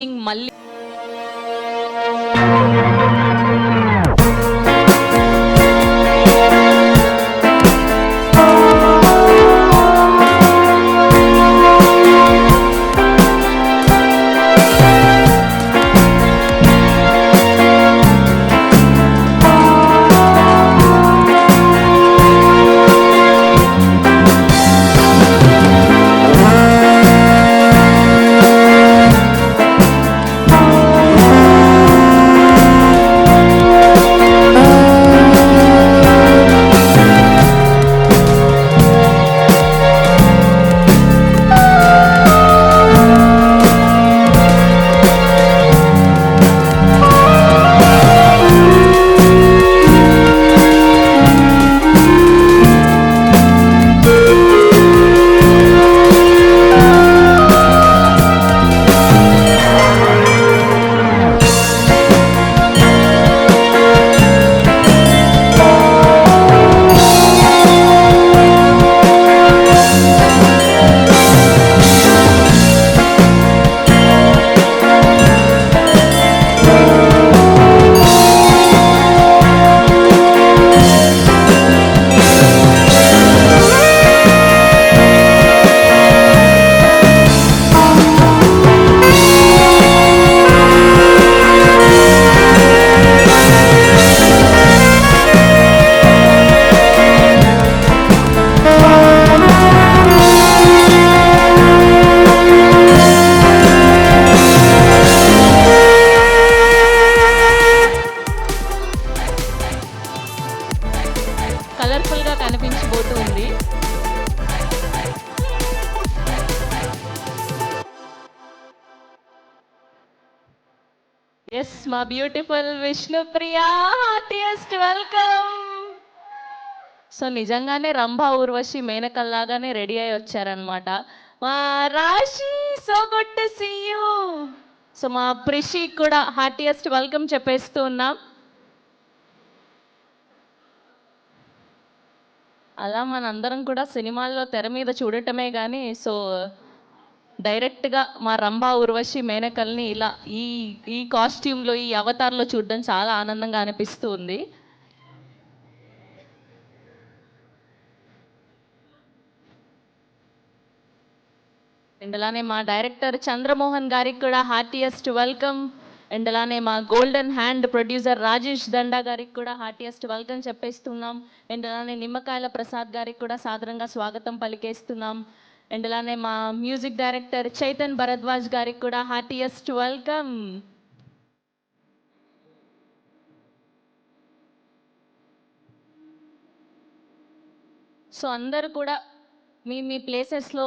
మళ్ళీ కలర్ఫుల్గా కనిపించబోతుంది. ఎస్, మా beautiful Vishnupriya, heartiest welcome. So నిజంగానే రంభా ఊర్వశి మేనకల్లాగానే రెడీ అయి వచ్చారనమాట. మా Rashi, so good to see you. So మా ప్రిషి కూడా హార్టియెస్ట్ వెల్కమ్ చెప్పేస్తూ ఉన్నాం. అలా మనందరం కూడా సినిమాల్లో తెర మీద చూడటమే కానీ సో డైరెక్ట్గా మా రంభా ఊర్వశి మేనకల్ని ఇలా ఈ ఈ కాస్ట్యూమ్లో ఈ అవతార్లో చూడడం చాలా ఆనందంగా అనిపిస్తూ ఉంది. అండ్ అలానే మా డైరెక్టర్ చంద్రమోహన్ గారికి కూడా హార్టియెస్ట్ వెల్కమ్. అండ్ అలానే మా గోల్డెన్ హ్యాండ్ ప్రొడ్యూసర్ రాజేష్ దండా గారికి కూడా హార్టియెస్ట్ వెల్కమ్ చెప్పేస్తున్నాం. అండ్ అలానే నిమ్మకాయల ప్రసాద్ గారికి కూడా సాదరంగా స్వాగతం పలికేస్తున్నాం. అండ్ అలానే మా మ్యూజిక్ డైరెక్టర్ చైతన్ భరద్వాజ్ గారికి కూడా హార్టియెస్ట్ వెల్కమ్. సో అందరూ కూడా మీ మీ ప్లేసెస్లో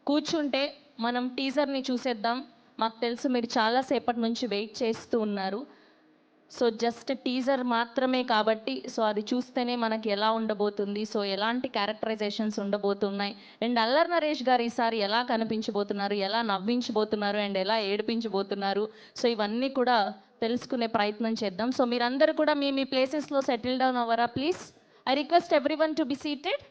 కూర్చుంటే మనం టీజర్ని చూసేద్దాం. మాకు తెలుసు మీరు చాలాసేపటి నుంచి వెయిట్ చేస్తూ ఉన్నారు. సో జస్ట్ టీజర్ మాత్రమే కాబట్టి సో అది చూస్తేనే మనకి ఎలా ఉండబోతుంది, సో ఎలాంటి క్యారెక్టరైజేషన్స్ ఉండబోతున్నాయి, అండ్ అల్లరి నరేష్ గారు ఈసారి ఎలా కనిపించబోతున్నారు, ఎలా నవ్వించబోతున్నారు, అండ్ ఎలా ఏడిపించబోతున్నారు, సో ఇవన్నీ కూడా తెలుసుకునే ప్రయత్నం చేద్దాం. సో మీరందరూ కూడా మీ మీ ప్లేసెస్లో సెటిల్ డౌన్ అవ్వరా please. I request everyone to be seated.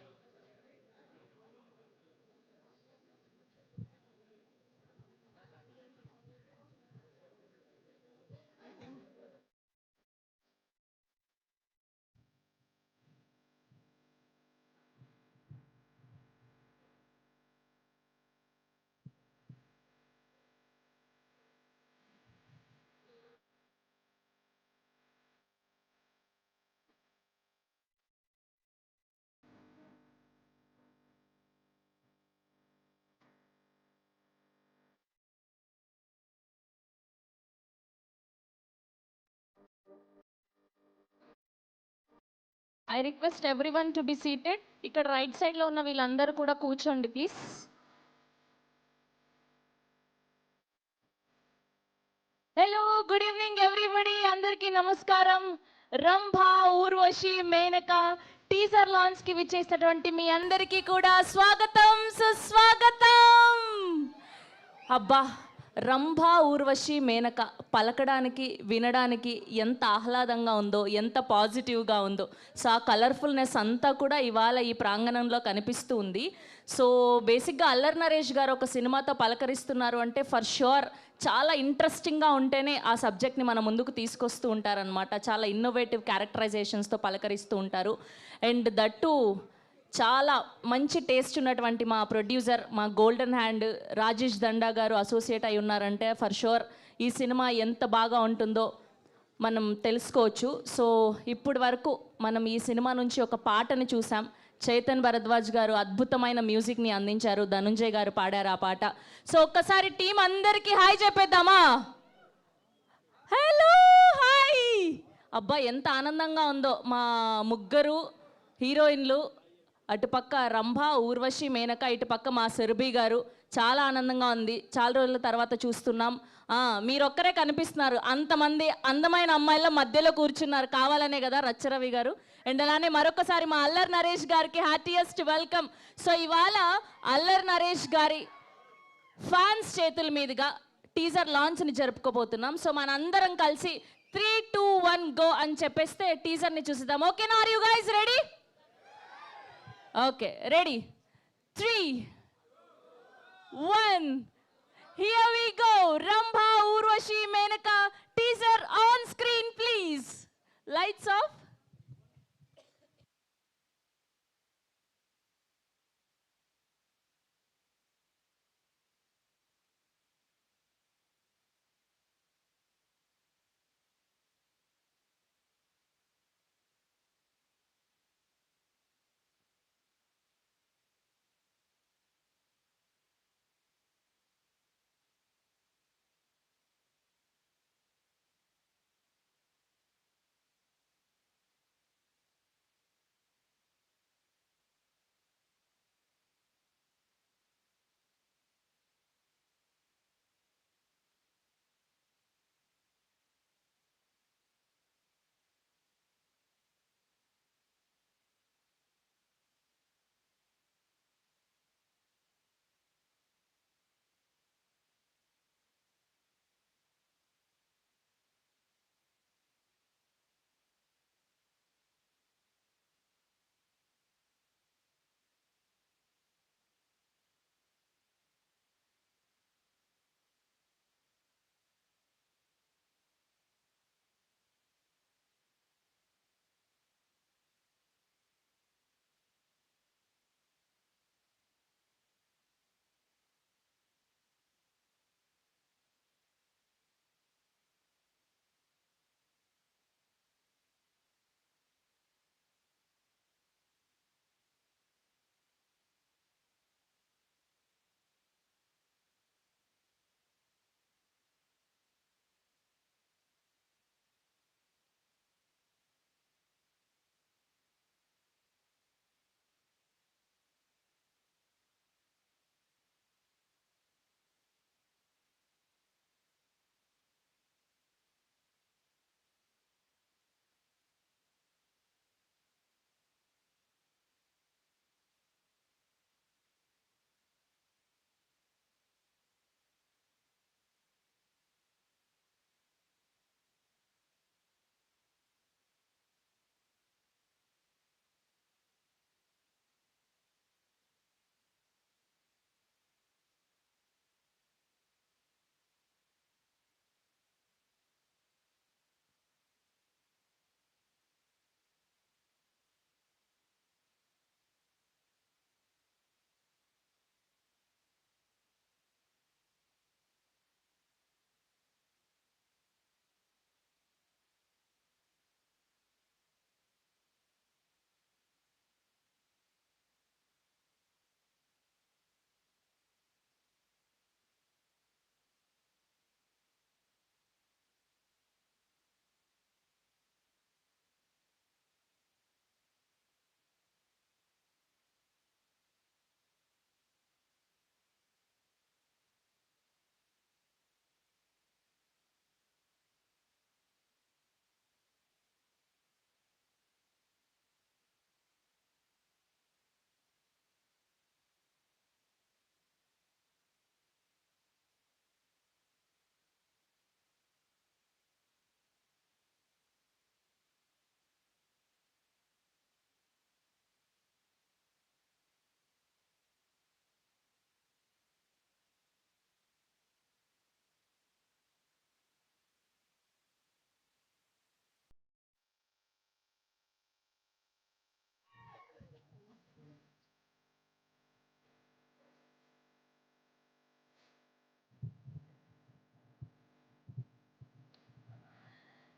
I request everyone to be seated. ఇక్కడ రైట్ సైడ్లో ఉన్న వీళ్ళందరూ కూడా కూర్చోండి please. Hello, good evening everybody, అందరికీ నమస్కారం. రంభా ఊర్వశి మేనక టీజర్ లాంచ్ కి విచ్చేసినటువంటి మీ అందరికీ కూడా స్వాగతం, సుస్వాగతం. అబ్బా, రంభ, ఊర్వశి, మేనక పలకడానికి, వినడానికి ఎంత ఆహ్లాదంగా ఉందో, ఎంత పాజిటివ్గా ఉందో. సో ఆ కలర్ఫుల్నెస్ అంతా కూడా ఇవాళ ఈ ప్రాంగణంలో కనిపిస్తూ ఉంది. సో బేసిక్గా అల్లరి నరేష్ గారు ఒక సినిమాతో పలకరిస్తున్నారు అంటే ఫర్ ష్యూర్ చాలా ఇంట్రెస్టింగ్గా ఉంటేనే ఆ సబ్జెక్ట్ని మన ముందుకు తీసుకొస్తూ ఉంటారనమాట. చాలా ఇన్నోవేటివ్ క్యారెక్టరైజేషన్స్తో పలకరిస్తూ ఉంటారు. అండ్ దట్టు చాలా మంచి టేస్ట్ ఉన్నటువంటి మా ప్రొడ్యూసర్, మా గోల్డెన్ హ్యాండ్ రాజేష్ దండా గారు అసోసియేట్ అయి ఉన్నారంటే ఫర్ షూర్ ఈ సినిమా ఎంత బాగా ఉంటుందో మనం తెలుసుకోవచ్చు. సో ఇప్పటి వరకు మనం ఈ సినిమా నుంచి ఒక పాటని చూసాం. చైతన్ భరద్వాజ్ గారు అద్భుతమైన మ్యూజిక్ని అందించారు, ధనుంజయ్ గారు పాడారు ఆ పాట. సో ఒక్కసారి టీం అందరికీ హాయ్ చెప్పేద్దామా? Hello, hi. అబ్బా ఎంత ఆనందంగా ఉందో. మా ముగ్గురు హీరోయిన్లు, అటుపక్క రంభ, ఊర్వశి, మేనక, ఇటుపక్క మా సురభి గారు. చాలా ఆనందంగా ఉంది. చాలా రోజుల తర్వాత చూస్తున్నాం. మీరొక్కరే కనిపిస్తున్నారు, అంతమంది అందమైన అమ్మాయిల మధ్యలో కూర్చున్నారు కావాలనే కదా రచ్చరవి గారు. అండ్ అలానే మరొకసారి మా అల్లరి నరేష్ గారికి హ్యాపీయెస్ట్ వెల్కమ్. సో ఇవాళ అల్లరి నరేష్ గారి ఫ్యాన్స్ చేతుల మీదుగా టీజర్ లాంచ్ని జరుపుకోబోతున్నాం. సో మనందరం కలిసి 3, 2, 1 గో అని చెప్పేస్తే టీజర్ని చూసిద్దాం. ఓకేనా? Are you guys ready? Okay, ready. 3, 1, here we go. Rambha, Urvashi, Menaka, teaser on screen please. Lights off.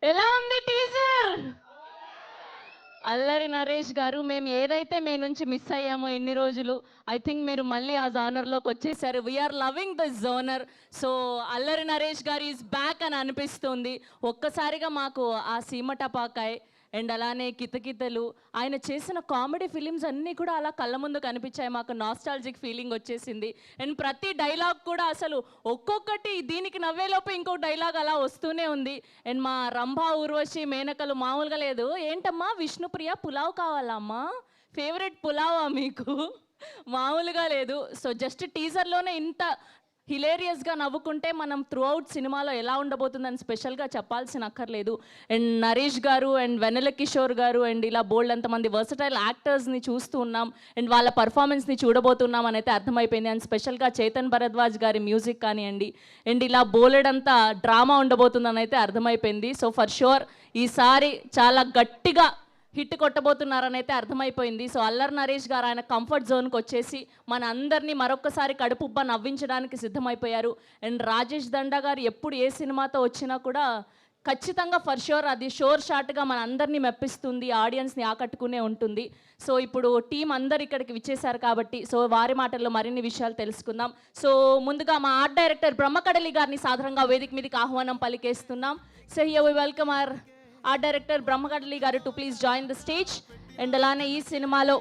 ఎలా ఉంది టీజర్? అల్లరి నరేష్ గారు, మేము ఏదైతే మీ నుంచి మిస్ అయ్యామో ఇన్ని రోజులు, ఐ థింక్ మీరు మళ్ళీ ఆ జోనర్లోకి వచ్చేసారు. We're loving this genre. So Allari Naresh గారు ఈజ్ బ్యాక్ అని అనిపిస్తుంది. ఒక్కసారిగా మాకు ఆ సీమ టపాకాయ్ అండ్ అలానే కితకితలు, ఆయన చేసిన కామెడీ ఫిలిమ్స్ అన్నీ కూడా అలా కళ్ళ ముందు కనిపించాయి. మాకు నాస్టాలజిక్ ఫీలింగ్ వచ్చేసింది. అండ్ ప్రతి డైలాగ్ కూడా అసలు ఒక్కొక్కటి దీనికి నవ్వేలోపు ఇంకో డైలాగ్ అలా వస్తూనే ఉంది. అండ్ మా రంభా, ఊర్వశి, మేనకలు మామూలుగా లేదు. ఏంటమ్మా విష్ణుప్రియ, పులావ్ కావాలా అమ్మా? ఫేవరెట్ పులావా మీకు? మామూలుగా లేదు. సో జస్ట్ టీజర్లోనే ఇంత హిలేరియస్గా నవ్వుకుంటే మనం త్రూ అవుట్ సినిమాలో ఎలా ఉండబోతుందని స్పెషల్గా చెప్పాల్సిన అక్కర్లేదు. అండ్ నరేష్ గారు అండ్ వెన్నెల కిషోర్ గారు అండ్ ఇలా బోల్డ్ అంతమంది వర్సటైల్ యాక్టర్స్ని చూస్తూ ఉన్నాం. అండ్ వాళ్ళ పర్ఫార్మెన్స్ని చూడబోతున్నాం అని అయితే అర్థమైపోయింది. అండ్ స్పెషల్గా చేతన్ భరద్వాజ్ గారి మ్యూజిక్ కానివ్వండి అండ్ ఇలా బోలెడంతా డ్రామా ఉండబోతుందని అయితే అర్థమైపోయింది. సో ఫర్ షూర్ ఈసారి చాలా గట్టిగా హిట్ కొట్టబోతున్నారని అయితే అర్థమైపోయింది. సో అల్లరి నరేష్ గారు ఆయన కంఫర్ట్ జోన్కి వచ్చేసి మన అందరినీ మరొకసారి కడుపుబ్బ నవ్వించడానికి సిద్ధమైపోయారు. అండ్ రాజేష్ దండా గారు ఎప్పుడు ఏ సినిమాతో వచ్చినా కూడా ఖచ్చితంగా ఫర్ షూర్ అది షోర్ షాట్గా మన అందరినీ మెప్పిస్తుంది, ఆడియన్స్ని ఆకట్టుకునే ఉంటుంది. సో ఇప్పుడు టీం అందరు ఇక్కడికి విచ్చేశారు కాబట్టి సో వారి మాటల్లో మరిన్ని విషయాలు తెలుసుకుందాం. సో ముందుగా మా ఆర్ట్ డైరెక్టర్ బ్రహ్మకడలి గారిని సాధారణంగా వేదిక మీదకి ఆహ్వానం పలికేస్తున్నాం. So here we welcome art director Brahmakadali గారు to please join the stage. And అలానే ఈ సినిమాలో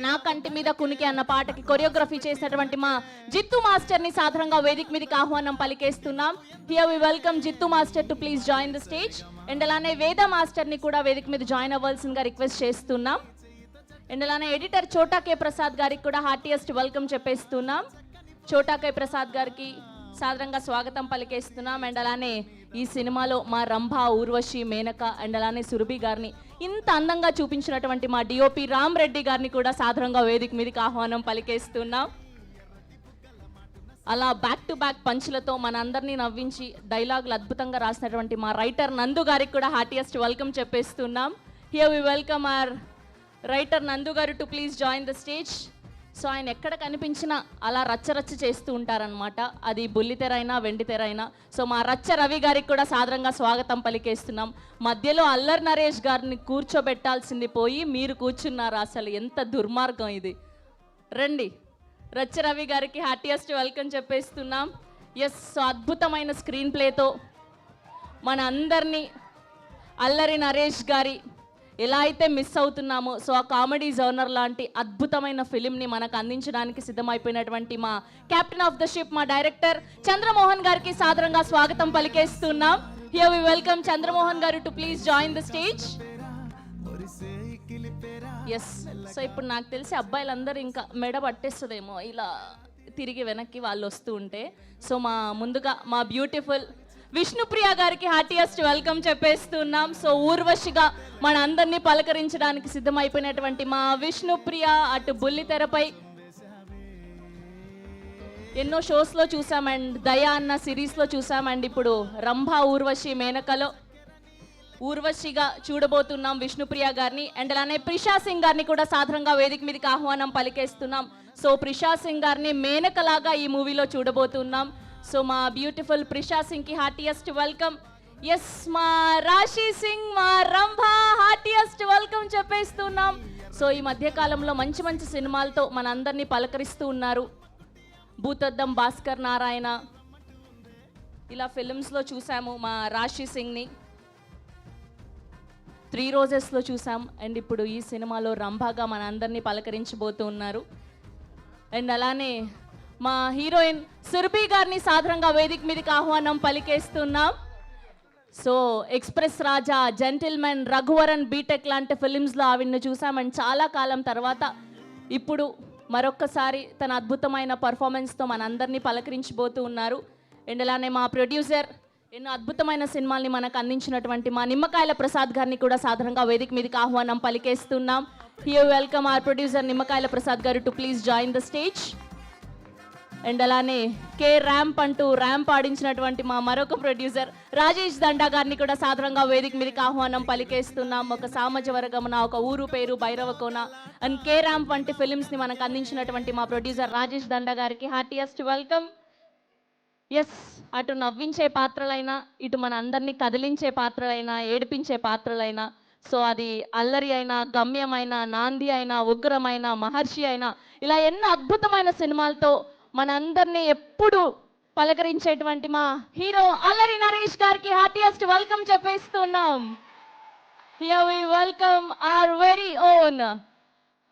నా కంటి మీద కునికి అన్న పాటకి కొరియోగ్రఫీ చేసినటువంటి మా జిత్తు మాస్టర్ని సాధారణంగా వేదిక మీదకి ఆహ్వానం పలికేస్తున్నాం. Here we welcome Jittu master to please join the stage. And అలానే వేద మాస్టర్ని కూడా వేదిక మీద జాయిన్ అవ్వాల్సిందిగా రిక్వెస్ట్ చేస్తున్నాం. అండ్ అలానే ఎడిటర్ చోటా కే ప్రసాద్ గారికి కూడా హార్టియెస్ట్ వెల్కమ్ చెప్పేస్తున్నాం. చోటా కే ప్రసాద్ గారికి సాధారణంగా స్వాగతం పలికేస్తున్నాం. అండ్ అలానే ఈ సినిమాలో మా రంభా, ఊర్వశి, మేనక అండ్ అలానే సురభి గారిని ఇంత అందంగా చూపించినటువంటి మా డిఓపి రామ్ రెడ్డి గారిని కూడా సాధారణంగా వేదిక మీదకి ఆహ్వానం పలికేస్తున్నాం. అలా బ్యాక్ టు బ్యాక్ పంచులతో మన అందరినీ నవ్వించి డైలాగులు అద్భుతంగా రాసినటువంటి మా రైటర్ నందు గారికి కూడా హార్టియెస్ట్ వెల్కమ్ చెప్పేస్తున్నాం. Here we welcome our writer Nandu గారు to please join the stage. So ఆయన ఎక్కడ కనిపించినా అలా రచ్చరచ్చ చేస్తూ ఉంటారనమాట. అది బుల్లితెర అయినా వెండితెర అయినా. సో మా రచ్చ రవి గారికి కూడా సాధారణంగా స్వాగతం పలికేస్తున్నాం. మధ్యలో అల్లరి నరేష్ గారిని కూర్చోబెట్టాల్సింది పోయి మీరు కూర్చున్నారు. అసలు ఎంత దుర్మార్గం ఇది. రండి, రచ్చ రవి గారికి హార్టియెస్ట్ వెల్కమ్ చెప్పేస్తున్నాం. ఎస్, సో అద్భుతమైన స్క్రీన్ ప్లేతో మన అందరినీ అల్లరి నరేష్ గారి ఎలా అయితే మిస్ అవుతున్నామో సో ఆ కామెడీ జోనర్ లాంటి అద్భుతమైన ఫిలింని మనకు అందించడానికి సిద్ధమైపోయినటువంటి మా కెప్టెన్ ఆఫ్ ద షిప్ మా డైరెక్టర్ చంద్రమోహన్ గారికి సాధారణంగా స్వాగతం పలికేస్తున్నాం. Here we welcome Chandramohan garu to please join the stage. Yes, so ఇప్పుడు నాకు తెలిసి అబ్బాయిలందరూ ఇంకా మెడ పట్టేస్తుందేమో ఇలా తిరిగి వెనక్కి వాళ్ళు వస్తూ ఉంటే. సో ముందుగా మా బ్యూటిఫుల్ విష్ణుప్రియ గారికి హార్టియెస్ట్ వెల్కమ్ చెప్పేస్తున్నాం. సో ఊర్వశిగా మన అందరినీ పలకరించడానికి సిద్ధమైపోయినటువంటి మా విష్ణుప్రియ అటు బుల్లితెరపై ఎన్నో షోస్లో చూసాం అండ్ దయా అన్న సిరీస్లో చూసాం. అండ్ ఇప్పుడు రంభా, ఊర్వశి, మేనకలో ఊర్వశిగా చూడబోతున్నాం విష్ణుప్రియ గారిని. అండ్ అలానే ప్రిషా సింగ్ గారిని కూడా సాధారణంగా వేదిక మీదకి ఆహ్వానం పలికేస్తున్నాం. సో ప్రిషా సింగ్ గారిని మేనకలాగా ఈ మూవీలో చూడబోతున్నాం. సో మా బ్యూటిఫుల్ ప్రిషా సింగ్ కి హార్టియెస్ట్ వెల్కమ్. ఎస్, మా రాశి సింగ్, మా రంభా హార్టియెస్ట్ వెల్కమ్ చెప్పేస్తున్నాం. సో ఈ మధ్య కాలంలో మంచి మంచి సినిమాలతో మన అందరినీ పలకరిస్తూ ఉన్నారు. భూతద్దం, భాస్కర్ నారాయణ ఇలా ఫిలిమ్స్లో చూసాము మా రాశి సింగ్ని. 3 రోజెస్లో చూసాం. అండ్ ఇప్పుడు ఈ సినిమాలో రంభాగా మన అందరినీ పలకరించబోతూ ఉన్నారు. అండ్ అలానే మా హీరోయిన్ సురభి గారిని సాధారణంగా వేదిక మీదకి ఆహ్వానం పలికేస్తున్నాం. సో ఎక్స్ప్రెస్ రాజా, జెంటిల్మెన్, రఘువరన్, బీటెక్ లాంటి ఫిలిమ్స్లో ఆవిడని చూసామని చాలా కాలం తర్వాత ఇప్పుడు మరొక్కసారి తన అద్భుతమైన పర్ఫార్మెన్స్తో మనందరినీ పలకరించబోతూ ఉన్నారు. అండ్ అలానే మా ప్రొడ్యూసర్ ఎన్నో అద్భుతమైన సినిమాల్ని మనకు అందించినటువంటి మా నిమ్మకాయల ప్రసాద్ గారిని కూడా సాధారణంగా వేదిక మీదకి ఆహ్వానం పలికేస్తున్నాం. హియర్ వెల్కమ్ అవర్ ప్రొడ్యూసర్ నిమ్మకాయల ప్రసాద్ గారు to please join the stage. And అలానే కే ర్యాంప్ అంటూ ర్యాంప్ ఆడించినటువంటి మా మరొక ప్రొడ్యూసర్ రాజేష్ దండా గారిని కూడా సాధారణంగా వేదిక మీదకి ఆహ్వానం పలికేస్తున్నాం. ఒక సామజవర్గమున, ఒక ఊరు పేరు భైరవకోన అండ్ కే ర్యాంప్ వంటి ఫిలిమ్స్ని మనకు అందించినటువంటి మా ప్రొడ్యూసర్ రాజేష్ దండా గారికి హార్టియెస్ట్ వెల్కమ్. ఎస్, అటు నవ్వించే పాత్రలైనా, ఇటు మన అందరినీ కదిలించే పాత్రలైనా, ఏడిపించే పాత్రలైనా, సో అది అల్లరి అయినా, గమ్యమైన, నాంది అయినా, ఉగ్రమైన, మహర్షి అయినా, ఇలా ఎన్నో అద్భుతమైన సినిమాలతో మనందరినీ ఎప్పుడు పలకరించేటువంటి మా హీరో అల్లరి నరేష్ గారికి హార్టియెస్ట్ వెల్కమ్ చెప్పేస్తున్నాం. Here we welcome our very own,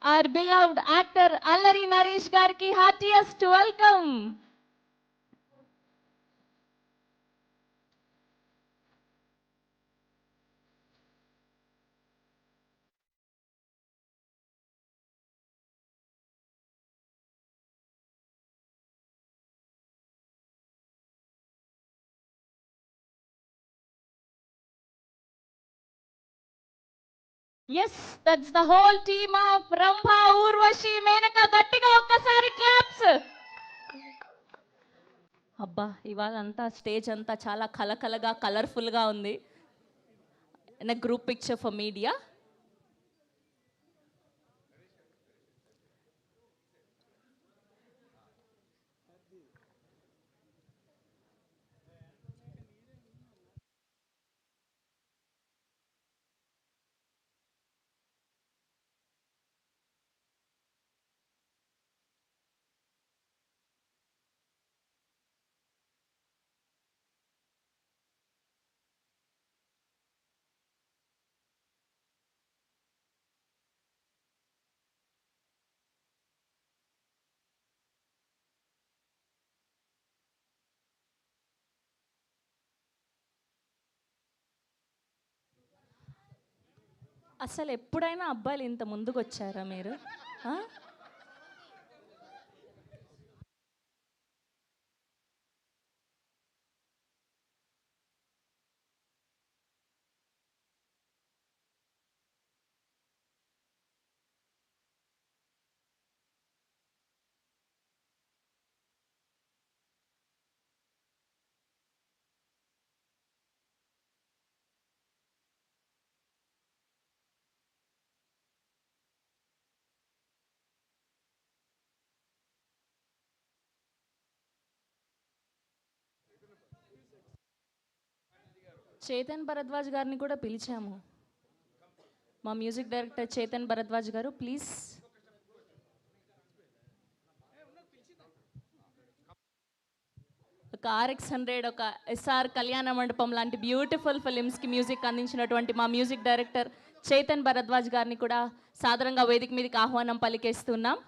our beloved actor Allari Naresh Garki heartiest welcome. Yes, that's the whole team of Rambha, Urvashi, Menaka. గట్టిగా ఒక్కసారి క్లాప్స్. అబ్బా, ఇవాళ అంతా స్టేజ్ అంతా చాలా కలకలగా కలర్ఫుల్గా ఉంది. In a group picture for media. అసలు ఎప్పుడైనా అబ్బాయిలు ఇంత ముందుకు వచ్చారా మీరు? చేతన్ భరద్వాజ్ గారిని కూడా పిలిచాము. మా మ్యూజిక్ డైరెక్టర్ చేతన్ భరద్వాజ్ గారు, ప్లీజ్. ఒక RX100, ఒక SR కళ్యాణ మండపం లాంటి బ్యూటిఫుల్ ఫిలిమ్స్కి మ్యూజిక్ అందించినటువంటి మా మ్యూజిక్ డైరెక్టర్ చేతన్ భరద్వాజ్ గారిని కూడా సాదరంగా వేదిక మీదకి ఆహ్వానం పలికేస్తున్నాం.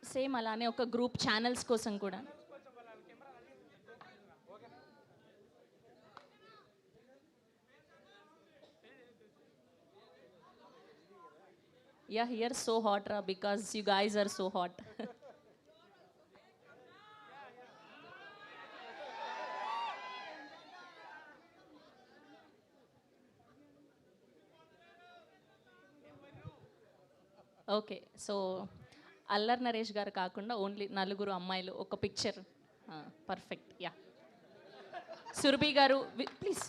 సేమ్ అలానే ఒక గ్రూప్ ఛానల్స్ కోసం కూడా. Yeah, here so hot, because you guys are so hot. Okay, so Allari Naresh గారు కాకుండా ఓన్లీ నలుగురు అమ్మాయిలు ఒక పిక్చర్. పర్ఫెక్ట్. యా, సురభి గారు ప్లీజ్.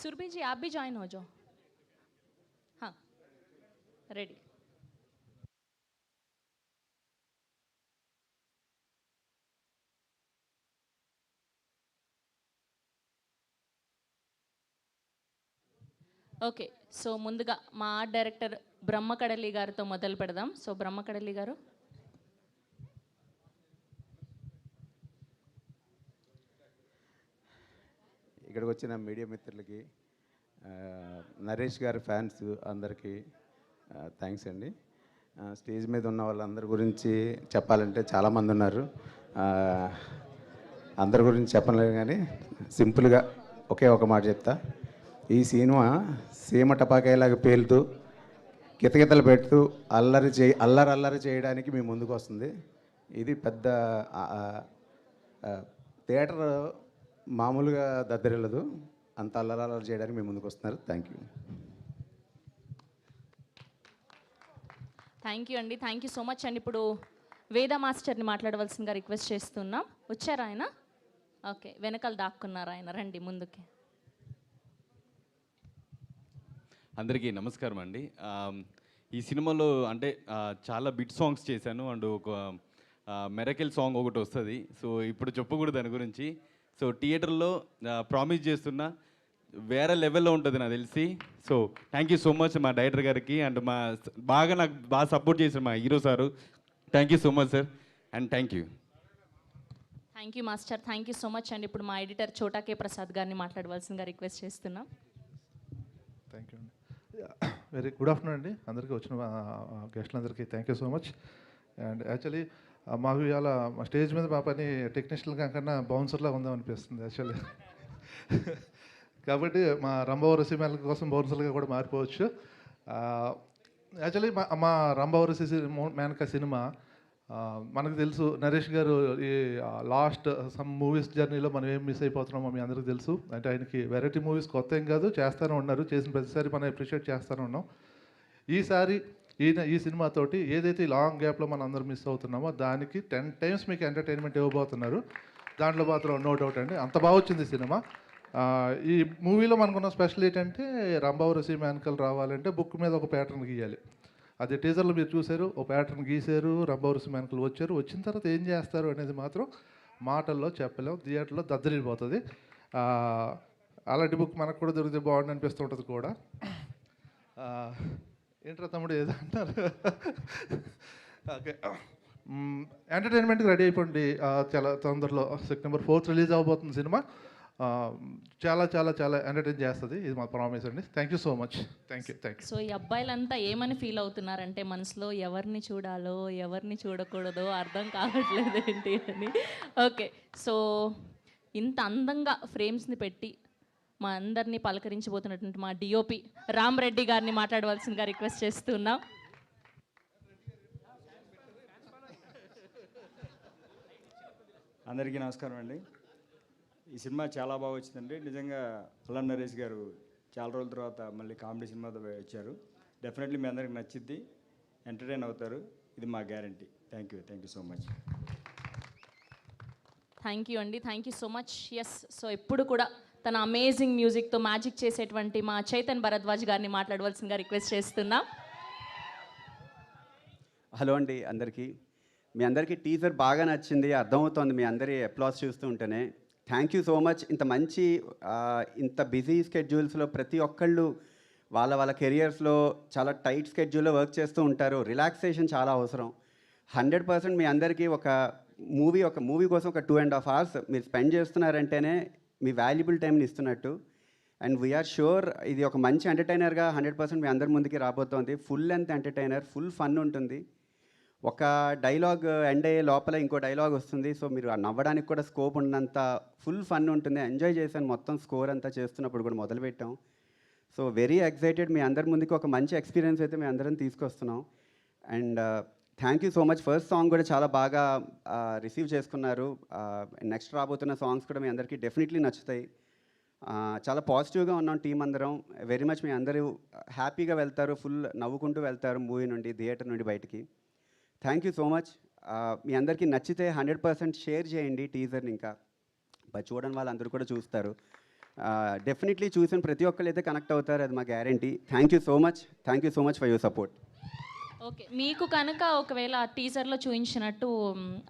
सुरभि जी, आप भी ज्वाइन हो जाओ. हाँ, रेडी. ఓకే, సో ముందుగా మా ఆర్ట్ డైరెక్టర్ బ్రహ్మకడలి గారితో మొదలు పెడదాం. సో బ్రహ్మకడలి గారు. ఇక్కడికి వచ్చిన మీడియా మిత్రులకి, నరేష్ గారి ఫ్యాన్స్ అందరికీ థ్యాంక్స్ అండి. స్టేజ్ మీద ఉన్న వాళ్ళందరి గురించి చెప్పాలంటే చాలామంది ఉన్నారు. అందరి గురించి చెప్పలేదు కానీ సింపుల్గా ఒకే ఒక మాట చెప్తా. ఈ సినిమా సీమ టపాకాయలాగా పేలుతూ కితకితలు పెడుతూ అల్లరి చేయడానికి మీ ముందుకు వస్తుంది. ఇది పెద్ద థియేటర్ మామూలుగా దద్దరిల్లదు, అంత అల్లరి చేయడానికి మీ ముందుకు వస్తున్నారు. Thank you. థ్యాంక్ యూ అండి. థ్యాంక్ యూ సో మచ్ అండి. ఇప్పుడు వేద మాస్టర్ని మాట్లాడవలసిందిగా రిక్వెస్ట్ చేస్తున్నాం. వచ్చారా ఆయన? ఓకే, వెనకాల దాక్కున్నారు ఆయన. రండి ముందుకి. అందరికీ నమస్కారం అండి. ఈ సినిమాలో అంటే చాలా బిట్ సాంగ్స్ చేశాను అండ్ ఒక మెరకిల్ సాంగ్ ఒకటి వస్తుంది. సో ఇప్పుడు చెప్పకూడదు దాని గురించి. సో థియేటర్లో ప్రామిస్ చేస్తున్నా వేరే లెవెల్లో ఉంటుంది నాకు తెలిసి. So thank you so much మా డైరెక్టర్ గారికి అండ్ నాకు బాగా సపోర్ట్ చేశారు మా hero sir. Thank you so much sir and thank you. Thank you master. Thank you so much అండి. ఇప్పుడు మా ఎడిటర్ చోటా కే ప్రసాద్ గారిని మాట్లాడవలసిందిగా రిక్వెస్ట్ చేస్తున్నాం. థ్యాంక్ యూ అండి. వెరీ గుడ్ ఆఫ్టర్నూన్ అండి అందరికీ, వచ్చిన గెస్టులందరికీ thank you so much. And actually మాకు ఇవాళ స్టేజ్ మీద మా పని టెక్నీషియన్ కన్నా బౌన్సర్లా ఉందాం అనిపిస్తుంది యాక్చువల్లీ. కాబట్టి మా రంభవరసి కోసం బౌన్సర్గా కూడా మారిపోవచ్చు. యాక్చువల్లీ మా రంభవరసి మేనక సినిమా మనకు తెలుసు, నరేష్ గారు ఈ లాస్ట్ సమ్ మూవీస్ జర్నీలో మనం ఏం మిస్ అయిపోతున్నామో మీ అందరికీ తెలుసు. అంటే ఆయనకి వెరైటీ మూవీస్ కొత్త ఏం కాదు, చేస్తూనే ఉన్నారు. చేసిన ప్రతిసారి మనం అప్రిషియేట్ చేస్తూనే ఉన్నాం. ఈసారి ఈ సినిమాతోటి ఏదైతే లాంగ్ గ్యాప్లో మనం అందరూ మిస్ అవుతున్నామో దానికి 10 times మీకు ఎంటర్టైన్మెంట్ ఇవ్వబోతున్నారు. దాంట్లో మాత్రం నో డౌట్ అండి, అంత బాగా వచ్చింది సినిమా. ఈ మూవీలో మనకున్న స్పెషల్ ఏంటంటే రంభవరసి మేనకలు రావాలంటే బుక్ మీద ఒక ప్యాటర్న్ గీయాలి. అది టీజర్లో మీరు చూశారు, ఒక ప్యాటర్న్ గీశారు, రంభవరసి మేనకలు వచ్చారు. వచ్చిన తర్వాత ఏం చేస్తారు అనేది మాత్రం మాటల్లో చెప్పలేం, థియేటర్లో దద్దరిల్లిపోతుంది. అలాంటి బుక్ మనకు కూడా దొరికితే బాగుండి అనిపిస్తూ ఉంటుంది కూడా. ఏంట్రా తమ్ముడు ఏదో అంటారు. ఓకే, ఎంటర్టైన్మెంట్కి రెడీ అయిపోండి. చాలా తొందరలో September 4th రిలీజ్ అవబోతుంది సినిమా. చాలా చాలా చాలా ఎంటర్టైన్ చేస్తుంది, ఇది మా ప్రామిస్ అండి. Thank you so much. Thank you. So ఈ అబ్బాయిలంతా ఏమని ఫీల్ అవుతున్నారంటే మనసులో ఎవరిని చూడాలో ఎవరిని చూడకూడదో అర్థం కావట్లేదు ఏంటి అని. ఓకే, సో ఇంత అందంగా ఫ్రేమ్స్ని పెట్టి మా అందరినీ పలకరించబోతున్నటువంటి మా డిఓపి రామ్ రెడ్డి గారిని మాట్లాడవలసిందిగా రిక్వెస్ట్ చేస్తున్నాం. అందరికీ నమస్కారం అండి. ఈ సినిమా చాలా బాగా వచ్చిందండి. నిజంగా అల్లం నరేష్ గారు చాలా రోజుల తర్వాత మళ్ళీ కామెడీ సినిమాతో వచ్చారు. డెఫినెట్లీ మీ అందరికి నచ్చిద్ది, ఎంటర్టైన్ అవుతారు, ఇది మా guarantee. Thank you so much. Thank you అండి. Thank you so much. Yes, so ఎప్పుడు కూడా తన అమేజింగ్ మ్యూజిక్తో మ్యాజిక్ చేసేటువంటి మా చైతన్ భరద్వాజ్ గారిని మాట్లాడవలసిందిగా రిక్వెస్ట్ చేస్తున్నాం. హలో అండి అందరికీ. మీ అందరికీ టీజర్ బాగా నచ్చింది, అర్థమవుతోంది మీ అందరి అప్లాస్ చూస్తూ ఉంటేనే. Thank you so much. ఇంత బిజీ స్కెడ్యూల్స్లో ప్రతి ఒక్కళ్ళు వాళ్ళ కెరియర్స్లో చాలా టైట్ స్కెడ్యూల్లో వర్క్ చేస్తూ ఉంటారు. రిలాక్సేషన్ చాలా అవసరం. 100% మీ అందరికీ ఒక మూవీ కోసం ఒక 2.5 hours మీరు స్పెండ్ చేస్తున్నారంటేనే మీ వాల్యుబుల్ టైంని ఇస్తున్నట్టు. అండ్ వీఆర్ షూర్ ఇది ఒక మంచి ఎంటర్టైనర్గా 100% మీ అందరి ముందుకి రాబోతోంది. Full length entertainer, full fun ఉంటుంది. ఒక డైలాగ్ ఎండ్ అయ్యే లోపల ఇంకో డైలాగ్ వస్తుంది. సో మీరు నవ్వడానికి కూడా స్కోప్ ఉన్నంత ఫుల్ ఫన్ ఉంటుంది. ఎంజాయ్ చేశాను మొత్తం స్కోర్ అంతా చేస్తున్నప్పుడు కూడా మొదలుపెట్టాం. సో వెరీ ఎక్సైటెడ్, మీ అందరి ముందుకి ఒక మంచి ఎక్స్పీరియన్స్ అయితే మీ అందరం తీసుకొస్తున్నాం. And thank you so much. First song కూడా చాలా బాగా రిసీవ్ చేసుకున్నారు. నెక్స్ట్ రాబోతున్న సాంగ్స్ కూడా మీ అందరికీ డెఫినెట్లీ నచ్చుతాయి. చాలా పాజిటివ్గా ఉన్నాం టీం అందరం. వెరీ మచ్ మీ అందరూ హ్యాపీగా వెళ్తారు, ఫుల్ నవ్వుకుంటూ వెళ్తారు మూవీ నుండి, థియేటర్ నుండి బయటికి. Thank you so much. మీ అందరికీ నచ్చితే 100% షేర్ చేయండి టీజర్ని. ఇంకా చూడని వాళ్ళందరూ కూడా చూస్తారు. డెఫినెట్లీ చూసిన ప్రతి ఒక్కళ్ళు అయితే కనెక్ట్ అవుతారు, అది మా guarantee. Thank you so much. Thank you so much for your support. Okay, మీకు కనుక ఒకవేళ ఆ టీజర్లో చూపించినట్టు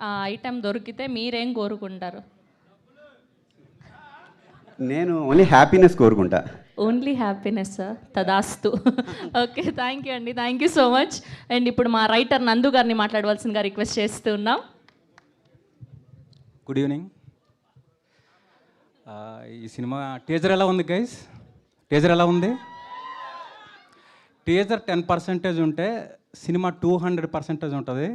ఆ ఐటెం దొరికితే మీరేం కోరుకుంటారు? నేను ఓన్లీ హ్యాపీనెస్ కోరుకుంటా. ఓన్లీ హ్యాపీనెస్, తదాస్తు. ఓకే, థ్యాంక్ యూ అండి. Thank you so much. And ఇప్పుడు మా రైటర్ నందు గారిని మాట్లాడవలసిందిగా రిక్వెస్ట్ చేస్తున్నాం. Good evening. ఈ సినిమా టీజర్ ఎలా ఉంది గైస్? టీజర్ ఎలా ఉంది? టీజర్ 10% ఉంటే సినిమా 200% ఉంటుంది.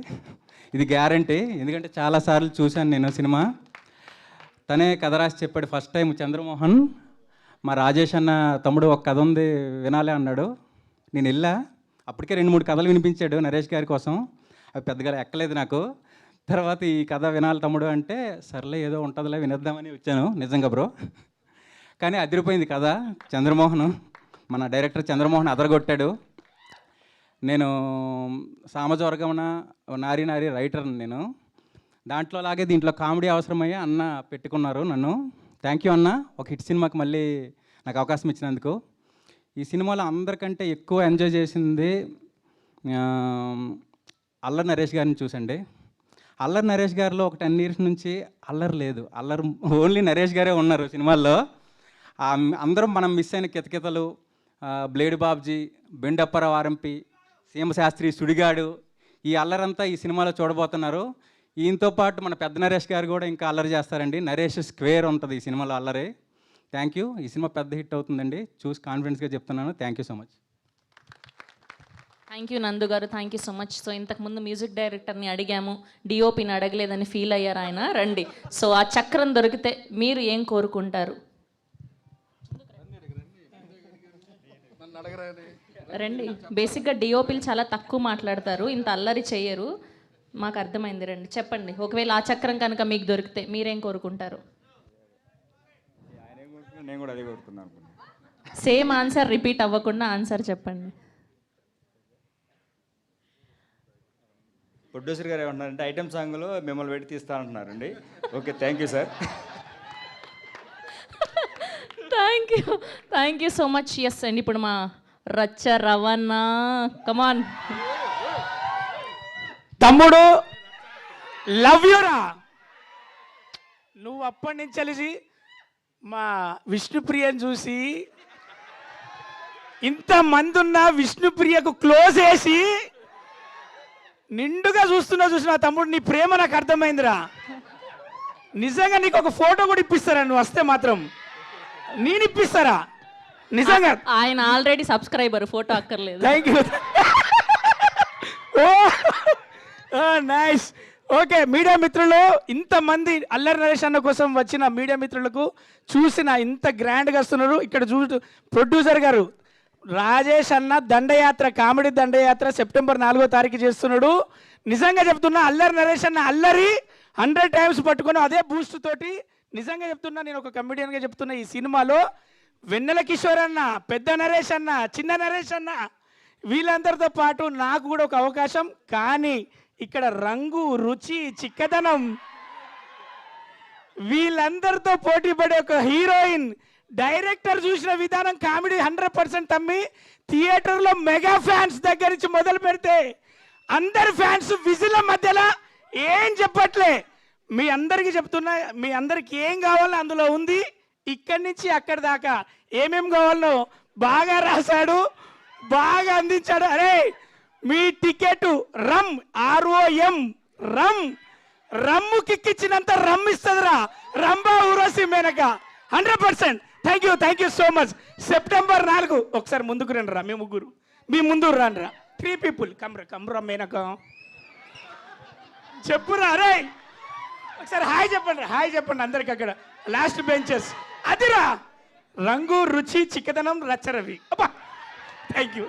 ఇది గ్యారంటీ. ఎందుకంటే చాలాసార్లు చూశాను నేను సినిమా. తనే కథ రాసి చెప్పాడు ఫస్ట్ టైం చంద్రమోహన్. మా రాజేష్ అన్న తమ్ముడు ఒక కథ ఉంది వినాలి అన్నాడు. నేను వెళ్ళా. అప్పటికే 2-3 కథలు వినిపించాడు నరేష్ గారి కోసం. అవి పెద్దగా ఎక్కలేదు నాకు. తర్వాత ఈ కథ వినాలి తమ్ముడు అంటే సర్లే ఏదో ఉంటుందిలే వినేద్దామని వచ్చాను. నిజంగా బ్రో, కానీ అదిరిపోయింది కథ. చంద్రమోహన్, మన డైరెక్టర్ చంద్రమోహన్ అదరగొట్టాడు. నేను సామజవర్గమన నారీ నారీ రైటర్ని నేను. దాంట్లో లాగే దీంట్లో కామెడీ అవసరమయ్యే అన్న పెట్టుకున్నారు నన్ను. థ్యాంక్ యూ అన్న, ఒక హిట్ సినిమాకి మళ్ళీ నాకు అవకాశం ఇచ్చినందుకు. ఈ సినిమాలో అందరికంటే ఎక్కువ ఎంజాయ్ చేసింది అల్లరి నరేష్ గారిని చూసండి. అల్లరి నరేష్ గారిలో ఒక 10 years నుంచి అల్లరి లేదు. అల్లరి ఓన్లీ నరేష్ గారే ఉన్నారు సినిమాల్లో. అందరం మనం మిస్ అయిన కితకితలు, బ్లేడ్ బాబ్జీ, బెండప్పరావు ఆర్ఎంపి, సీమశాస్త్రి, సుడిగాడు, ఈ అల్లరంతా ఈ సినిమాలో చూడబోతున్నారు. ఈయనతో పాటు మన పెద్ద నరేష్ గారు కూడా ఇంకా అల్లరి చేస్తారండి. నరేష్ స్క్వేర్ ఉంటుంది ఈ సినిమాలో అల్లరి. Thank you. ఈ సినిమా పెద్ద హిట్ అవుతుందండి. చూసి కాన్ఫిడెన్స్గా చెప్తున్నాను. Thank you so much. Thank you నందు గారు, thank you so much. So ఇంతకుముందు మ్యూజిక్ డైరెక్టర్ని అడిగాము, డిఓపిని అడగలేదని ఫీల్ అయ్యారు ఆయన. రండి. సో ఆ చక్రం దొరికితే మీరు ఏం కోరుకుంటారు? రండి. బేసిక్గా డిఓపిలు చాలా తక్కువ మాట్లాడతారు, ఇంత అల్లరి చేయరు, మాకు అర్థమైంది. రండి చెప్పండి. ఒకవేళ ఆ చక్రం కనుక మీకు దొరికితే మీరేం కోరుకుంటారు? నేను కూడా అదే కోరుకున్నాను. సేమ్ ఆన్సర్ రిపీట్ అవ్వకుండా ఆన్సర్ చెప్పండి. ప్రొడ్యూసర్ గారు ఏమంటున్నారంటే ఐటమ్ సాంగ్లో మిమ్మల్ని పెట్టి తీస్తా అంటున్నారండి. Okay, thank you sir. Thank you so much. Yes అండి, ఇప్పుడు మా రచ్చ రవణ కమాన్. తమ్ముడు లవ్ యూరా. నువ్వు అప్పటి నుంచి కలిసి మా విష్ణుప్రియని చూసి ఇంతమంది ఉన్న విష్ణుప్రియకు క్లోజ్ వేసి నిండుగా చూస్తున్నా తమ్ముడు. నీ ప్రేమ నాకు అర్థమైందిరా. నిజంగా నీకు ఒక ఫోటో కూడా ఇప్పిస్తారా నువ్వు వస్తే మాత్రం? నేను ఇప్పిస్తారా నిజంగా? ఆయన ఆల్రెడీ సబ్స్క్రైబర్, ఫోటో అక్కర్లేదు. Thank you. Nice. Okay, media మిత్రులు, ఇంతమంది అల్లరి నరేష్ అన్న కోసం వచ్చిన మీడియా మిత్రులకు చూసిన ఇంత గ్రాండ్గా వస్తున్నారు. ఇక్కడ ప్రొడ్యూసర్ గారు రాజేష్ అన్న దండయాత్ర, కామెడీ దండయాత్ర సెప్టెంబర్ 4వ తారీఖు చేస్తున్నాడు. నిజంగా చెప్తున్నా, అల్లరి నరేష్ అన్న అల్లరి 100 times పట్టుకొని అదే బూస్ట్ తోటి నిజంగా చెప్తున్నా, నేను ఒక కమెడియన్గా చెప్తున్నా, ఈ సినిమాలో వెన్నెల కిషోర్ అన్న, పెద్ద నరేష్ అన్న, చిన్న నరేష్ అన్న, వీళ్ళందరితో పాటు నాకు కూడా ఒక అవకాశం. కానీ ఇక్కడ రంగు, రుచి, చిక్కదనం, వీళ్ళందరితో పోటీ పడే ఒక హీరోయిన్, డైరెక్టర్ చూసిన విధానం కామెడీ 100% తమ్మి. థియేటర్లో మెగా ఫ్యాన్స్ దగ్గర నుంచి మొదలు పెడితే అందరి ఫ్యాన్స్ విజిల మధ్యలో ఏం చెప్పట్లే. మీ అందరికీ చెప్తున్నా, మీ అందరికి ఏం కావాలో అందులో ఉంది. ఇక్కడి నుంచి అక్కడి దాకా ఏమేం కావాలో బాగా రాశాడు, బాగా అందించాడు. అరే మీ ticket rum, ROM rum, rum కిక్కిచ్చినంత రమ్ ఇస్తుందిరా Rambha Urvashi Menaka 100%. Thank you so much. September 4 ఒకసారి ముందుకు రండి రా, మీ ముగ్గురు మీ ముందు రండి రా. 3 people కమ్రా మేనక చెప్పురా. అరే ఒకసారి హాయ్ చెప్పండి అందరికి అక్కడ లాస్ట్ బెంచెస్. అదిరా రంగు, రుచి, చిక్కదనం, రచ్చరవి. అబ్బా థ్యాంక్ యూ.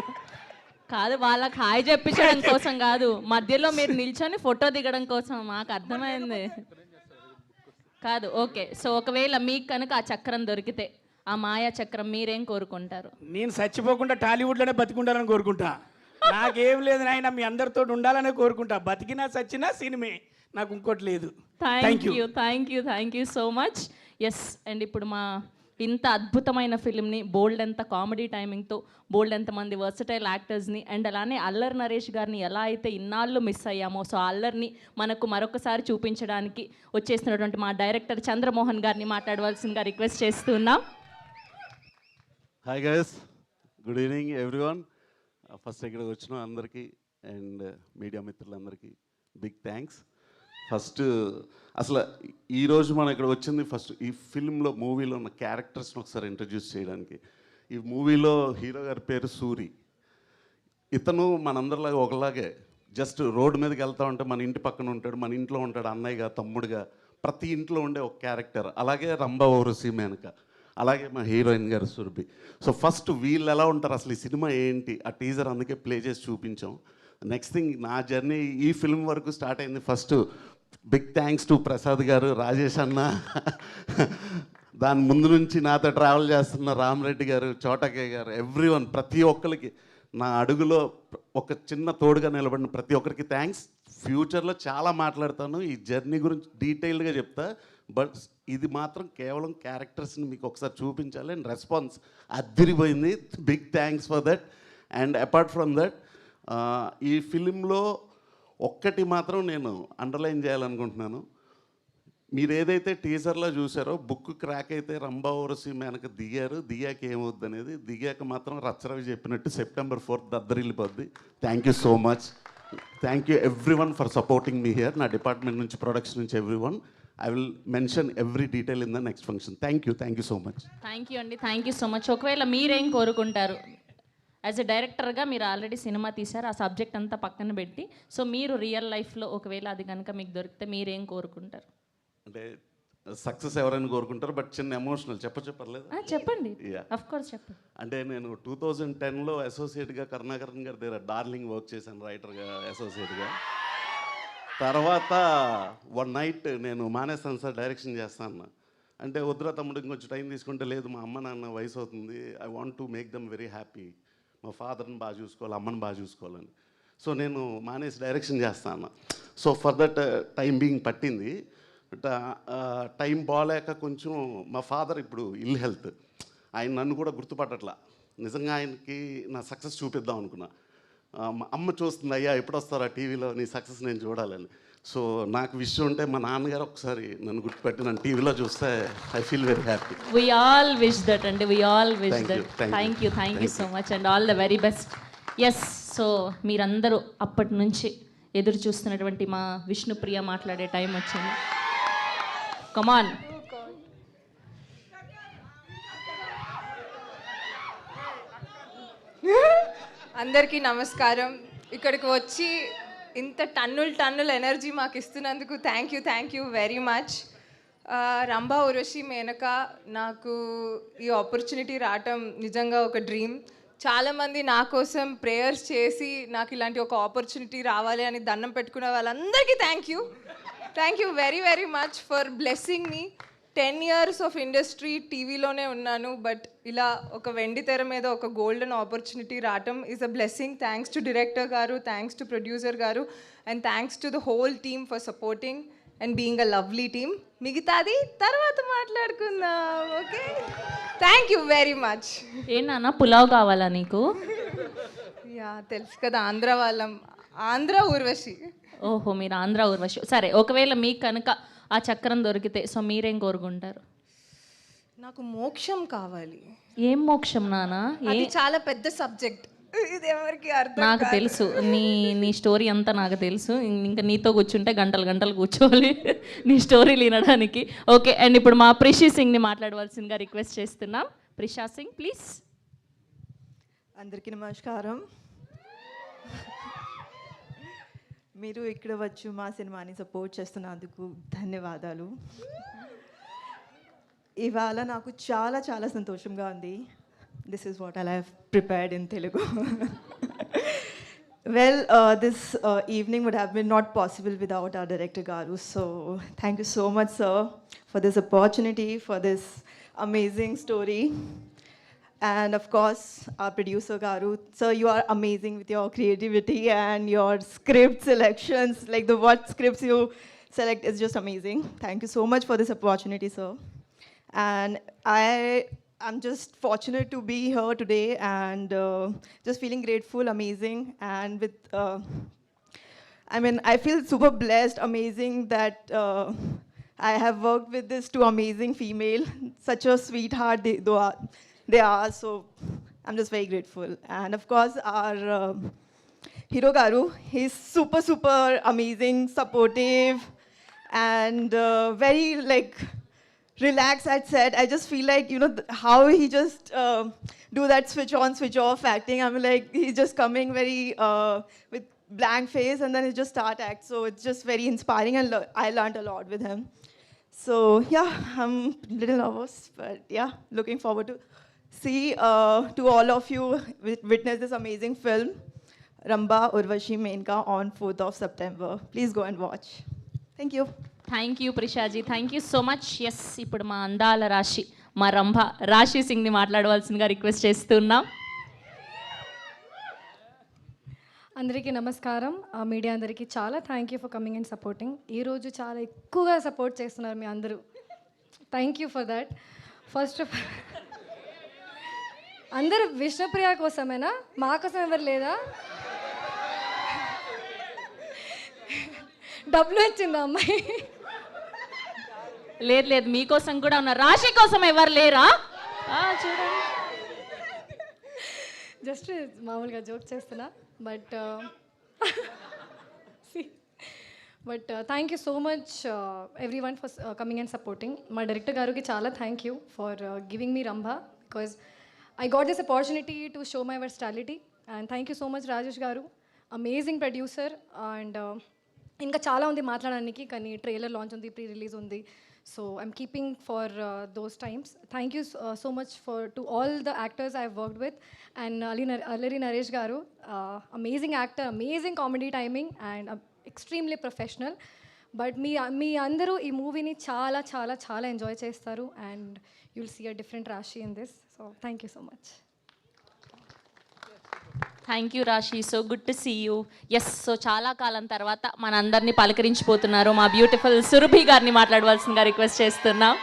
కాదు, వాళ్ళకి హాయ్ చెప్పించడం కోసం కాదు, మధ్యలో మీరు నిల్చొని ఫోటో దిగడం కోసం. మాకు అర్థమైంది కాదు. ఓకే, సో ఒకవేళ మీకు కనుక ఆ చక్రం దొరికితే, ఆ మాయా చక్రం, మీరేం కోరుకుంటారు? నేను చచ్చిపోకుండా టాలీవుడ్లోనే బతికుండాలని కోరుకుంటా. నాకేం లేదు నాయన, మీ అందరితో ఉండాలనే కోరుకుంటా. బతికినా చచ్చినా సినిమే, నాకు ఇంకోటి లేదు. Thank you so much. Yes and ఇప్పుడు మా ఇంత అద్భుతమైన ఫిల్మ్ని బోల్డ్ ఎంత కామెడీ టైమింగ్తో, బోల్డ్ ఎంతమంది వర్సటైల్ యాక్టర్స్ని, అండ్ అలానే అల్లరి నరేష్ గారిని ఎలా అయితే ఇన్నాళ్ళు మిస్ అయ్యామో, సో అల్లరిని మనకు మరొకసారి చూపించడానికి వచ్చేసినటువంటి మా డైరెక్టర్ చంద్రమోహన్ గారిని మాట్లాడవలసిందిగా రిక్వెస్ట్ చేస్తున్నాం. Hi guys, good evening everyone. First ఇక్కడికి వచ్చిన అందరికీ అండ్ మీడియా మిత్రులందరికీ బిగ్ థ్యాంక్స్. ఫస్ట్ అసలు ఈరోజు మనం ఇక్కడ వచ్చింది ఫస్ట్ ఈ ఫిల్మ్లో, మూవీలో ఉన్న క్యారెక్టర్స్ని ఒకసారి ఇంట్రడ్యూస్ చేయడానికి. ఈ మూవీలో హీరో గారి పేరు సూరి. ఇతను మనందరిలాగా ఒకలాగే జస్ట్ రోడ్డు మీదకి వెళ్తా ఉంటే మన ఇంటి పక్కన ఉంటాడు, మన ఇంట్లో ఉంటాడు, అన్నయ్యగా తమ్ముడుగా ప్రతి ఇంట్లో ఉండే ఒక క్యారెక్టర్. అలాగే రంభా ఊర్వశి మేనక, అలాగే మా హీరోయిన్ గారు సురభి. సో ఫస్ట్ వీళ్ళు ఎలా ఉంటారు, అసలు ఈ సినిమా ఏంటి, ఆ టీజర్ అందుకే ప్లే చేసి చూపించాం. నెక్స్ట్ థింగ్, నా జర్నీ ఈ ఫిల్మ్ వరకు స్టార్ట్ అయింది. First big thanks to Prasad garu, Rajesh అన్న, దాని ముందు నుంచి నాతో ట్రావెల్ చేస్తున్న రామరెడ్డి గారు, చోటకే గారు, ఎవ్రీవన్, ప్రతి ఒక్కరికి నా అడుగులో ఒక చిన్న తోడుగా నిలబడిన ప్రతి ఒక్కరికి థ్యాంక్స్. ఫ్యూచర్లో చాలా మాట్లాడతాను, ఈ జర్నీ గురించి డీటెయిల్డ్గా చెప్తా. బట్ ఇది మాత్రం కేవలం క్యారెక్టర్స్ని మీకు ఒకసారి చూపించాలి. అండ్ రెస్పాన్స్ అదిరిపోయింది. Big thanks for that. And apart from that, ఈ ఫిలింలో ఒక్కటి మాత్రం నేను అండర్లైన్ చేయాలనుకుంటున్నాను. మీరు ఏదైతే టీజర్లో చూసారో, బుక్ క్రాక్ అయితే రంభా ఊర్వశి మేనక దిగాక ఏమవుద్ది అనేది, దిగాక మాత్రం రచ్చరవి చెప్పినట్టు September 4th దద్దరిల్లిపోద్ది. Thank you so much. Thank you everyone for supporting me here. నా డిపార్ట్మెంట్ నుంచి, ప్రొడక్షన్ నుంచి, everyone. I will mention every detail in the next function. Thank you so much. Thank you అండి, thank you so much. ఒకవేళ మీరేం కోరుకుంటారు? As a డైరెక్టర్గా మీరు already cinema తీశారు, ఆ సబ్జెక్ట్ అంతా పక్కన పెట్టి, సో మీరు రియల్ లైఫ్లో ఒకవేళ అది కనుక మీకు దొరికితే మీరేం కోరుకుంటారు? అంటే సక్సెస్ ఎవరైనా కోరుకుంటారు, బట్ చిన్న ఎమోషనల్ పర్లేదు? చెప్పండి, ఆఫ్ కోర్స్ చెప్పండి. అంటే నేను 2010లో అసోసియేట్గా కరుణాకరన్ గారి దగ్గర డార్లింగ్ వర్క్ చేశాను, రైటర్గా, అసోసియేట్గా. తర్వాత వన్ నైట్ నేను మానేస్తాను సార్, డైరెక్షన్ చేస్తాను అంటే, వద్దురా తమ్ముడు ఇంకొంచెం టైం తీసుకుంటే, లేదు మా అమ్మ నాన్న వయసు అవుతుంది, I want to make them very happy, మా ఫాదర్ని బాగా చూసుకోవాలి, అమ్మని బాగా చూసుకోవాలని. సో నేను మానేసి డైరెక్షన్ చేస్తాను. So for that time being పట్టింది. బట్ టైం బాగాలేక కొంచెం, మా ఫాదర్ ఇప్పుడు ఇల్ హెల్త్, ఆయన నన్ను కూడా గుర్తుపట్టట్లా. నిజంగా ఆయనకి నా సక్సెస్ చూపిద్దాం అనుకున్నా. మా అమ్మ చూస్తుంది, అయ్యా ఎప్పుడు వస్తారా టీవీలో నీ సక్సెస్ నేను చూడాలని. సో నాకు విషయం ఉంటే మా నాన్నగారు ఒకసారి నన్ను గుర్తుపెట్టి నన్ను టీవీలో చూస్తే I feel very happy. We all wish that అండి, we all wish that. Thank you so much and all the very best. Yes, so మీరందరూ అప్పటి నుంచి ఎదురు చూస్తున్నటువంటి మా విష్ణుప్రియ మాట్లాడే టైం వచ్చింది. కమాన్. అందరికీ నమస్కారం. ఇక్కడికి వచ్చి ఇంత టన్నుల ఎనర్జీ మాకు ఇస్తున్నందుకు thank you very much. Rambha Urvashi Menaka, నాకు ఈ ఆపర్చునిటీ రావటం నిజంగా ఒక డ్రీమ్. చాలామంది నా కోసం ప్రేయర్స్ చేసి నాకు ఇలాంటి ఒక ఆపర్చునిటీ రావాలి అని దండం పెట్టుకునే వాళ్ళందరికీ thank you very much for blessing me. 10 years of industry టీవీలోనే ఉన్నాను, బట్ ఇలా ఒక వెండి తెర మీద ఒక గోల్డెన్ ఆపర్చునిటీ రావటం is a blessing. Thanks to director గారు, థ్యాంక్స్ టు ప్రొడ్యూసర్ గారు, and thanks to the whole team for supporting and being a lovely team. మిగతాది తర్వాత మాట్లాడుకుందాం, okay? Thank you very much. ఏంటన్నా పులావ్ కావాలా నీకు? యా, తెలుసు కదా, ఆంధ్ర వాళ్ళం, ఆంధ్ర ఊర్వశి. ఓహో, మీరు ఆంధ్ర ఊర్వశి. సరే, ఒకవేళ మీకు కనుక ఆ చక్రం దొరికితే సో మీరేం కోరుకుంటారు? నాకు మోక్షం కావాలి. ఏం మోక్షం నానా? అది చాలా పెద్ద సబ్జెక్ట్, ఇది ఎవరికి అర్థం నాకు కాదు. తెలుసు, నీ స్టోరీ అంతా నాకు తెలుసు. ఇంకా నీతో కూర్చుంటే గంటలు కూర్చోవాలి నీ స్టోరీ వినడానికి. ఓకే, అండ్ ఇప్పుడు మా ప్రిషి సింగ్ని మాట్లాడవలసిందిగా రిక్వెస్ట్ చేస్తున్నాం. ప్రిషా సింగ్ ప్లీజ్. అందరికీ నమస్కారం. మీరు ఇక్కడ వచ్చి మా సినిమాని సపోర్ట్ చేస్తున్నందుకు ధన్యవాదాలు. ఇవాళ నాకు చాలా సంతోషంగా ఉంది. This is what I have prepared in Telugu. Well, this evening would have been not possible without our director Garu. So thank you so much, sir, for this opportunity, for this amazing story. And of course, our producer Garu. Sir, you are amazing with your creativity and your script selections. Like what scripts you select is just amazing. Thank you so much for this opportunity, sir. And I'm just fortunate to be here today and just feeling grateful, amazing, and with, I feel super blessed, amazing that I have worked with this two amazing female, such a sweetheart they are, so I'm just very grateful. And of course, our hero Garu, he's super amazing, supportive, and very relax at set. I just feel like, you know, how he just do that switch on, switch off acting. I'm like, he's just coming very with blank face and then he just start act. So it's just very inspiring and I learned a lot with him. So yeah, I'm a little nervous, but yeah, looking forward to see to all of you witness this amazing film, Ramba Urvashi Menka, on 4th of September. Please go and watch. Thank you. Thank you Prishaji, thank you so much. Yes, ఇప్పుడు మా అందాల రాశి, మా రంభ రాశి సింగ్ని మాట్లాడవలసిందిగా request చేస్తున్నాం. అందరికీ నమస్కారం. మీడియా అందరికీ చాలా thank you for coming and supporting. ఈరోజు చాలా ఎక్కువగా సపోర్ట్ చేస్తున్నారు మీ అందరూ. Thank you for that. First of అందరూ విష్ణుప్రియ కోసమేనా? మా కోసం ఎవరు లేదా? డబ్బులు వచ్చిందా అమ్మాయి? లేదు లేదు, మీకోసం కూడా ఉన్నారు. రాశి కోసం ఎవరు లేరా? చూడండి, జస్ట్ మామూలుగా జోక్ చేస్తున్నా. But thank you so much every one for coming and supporting. మా డైరెక్టర్ గారికి చాలా thank you for giving me Rambha, because I got this opportunity to show my versatility, and thank you so much Rajesh garu, amazing producer. And ఇంకా చాలా ఉంది మాట్లాడడానికి, కానీ trailer launch ఉంది, pre release ఉంది. So I'm keeping for those times. Thank you so much to all the actors I worked with. And Allari Naresh గారు, amazing actor, amazing comedy timing and extremely professional. But మీ అందరూ ఈ మూవీని చాలా చాలా చాలా ఎంజాయ్ చేస్తారు, and you'll see a different Rashi in this. So thank you so much. Thank you Raashi, so good to see you. Yes, so చాలా కాలం తర్వాత మనందరినీ పలకరించిపోతున్నారు మా బ్యూటిఫుల్ సురభి గారిని మాట్లాడవలసిందిగా రిక్వెస్ట్ చేస్తున్నాం.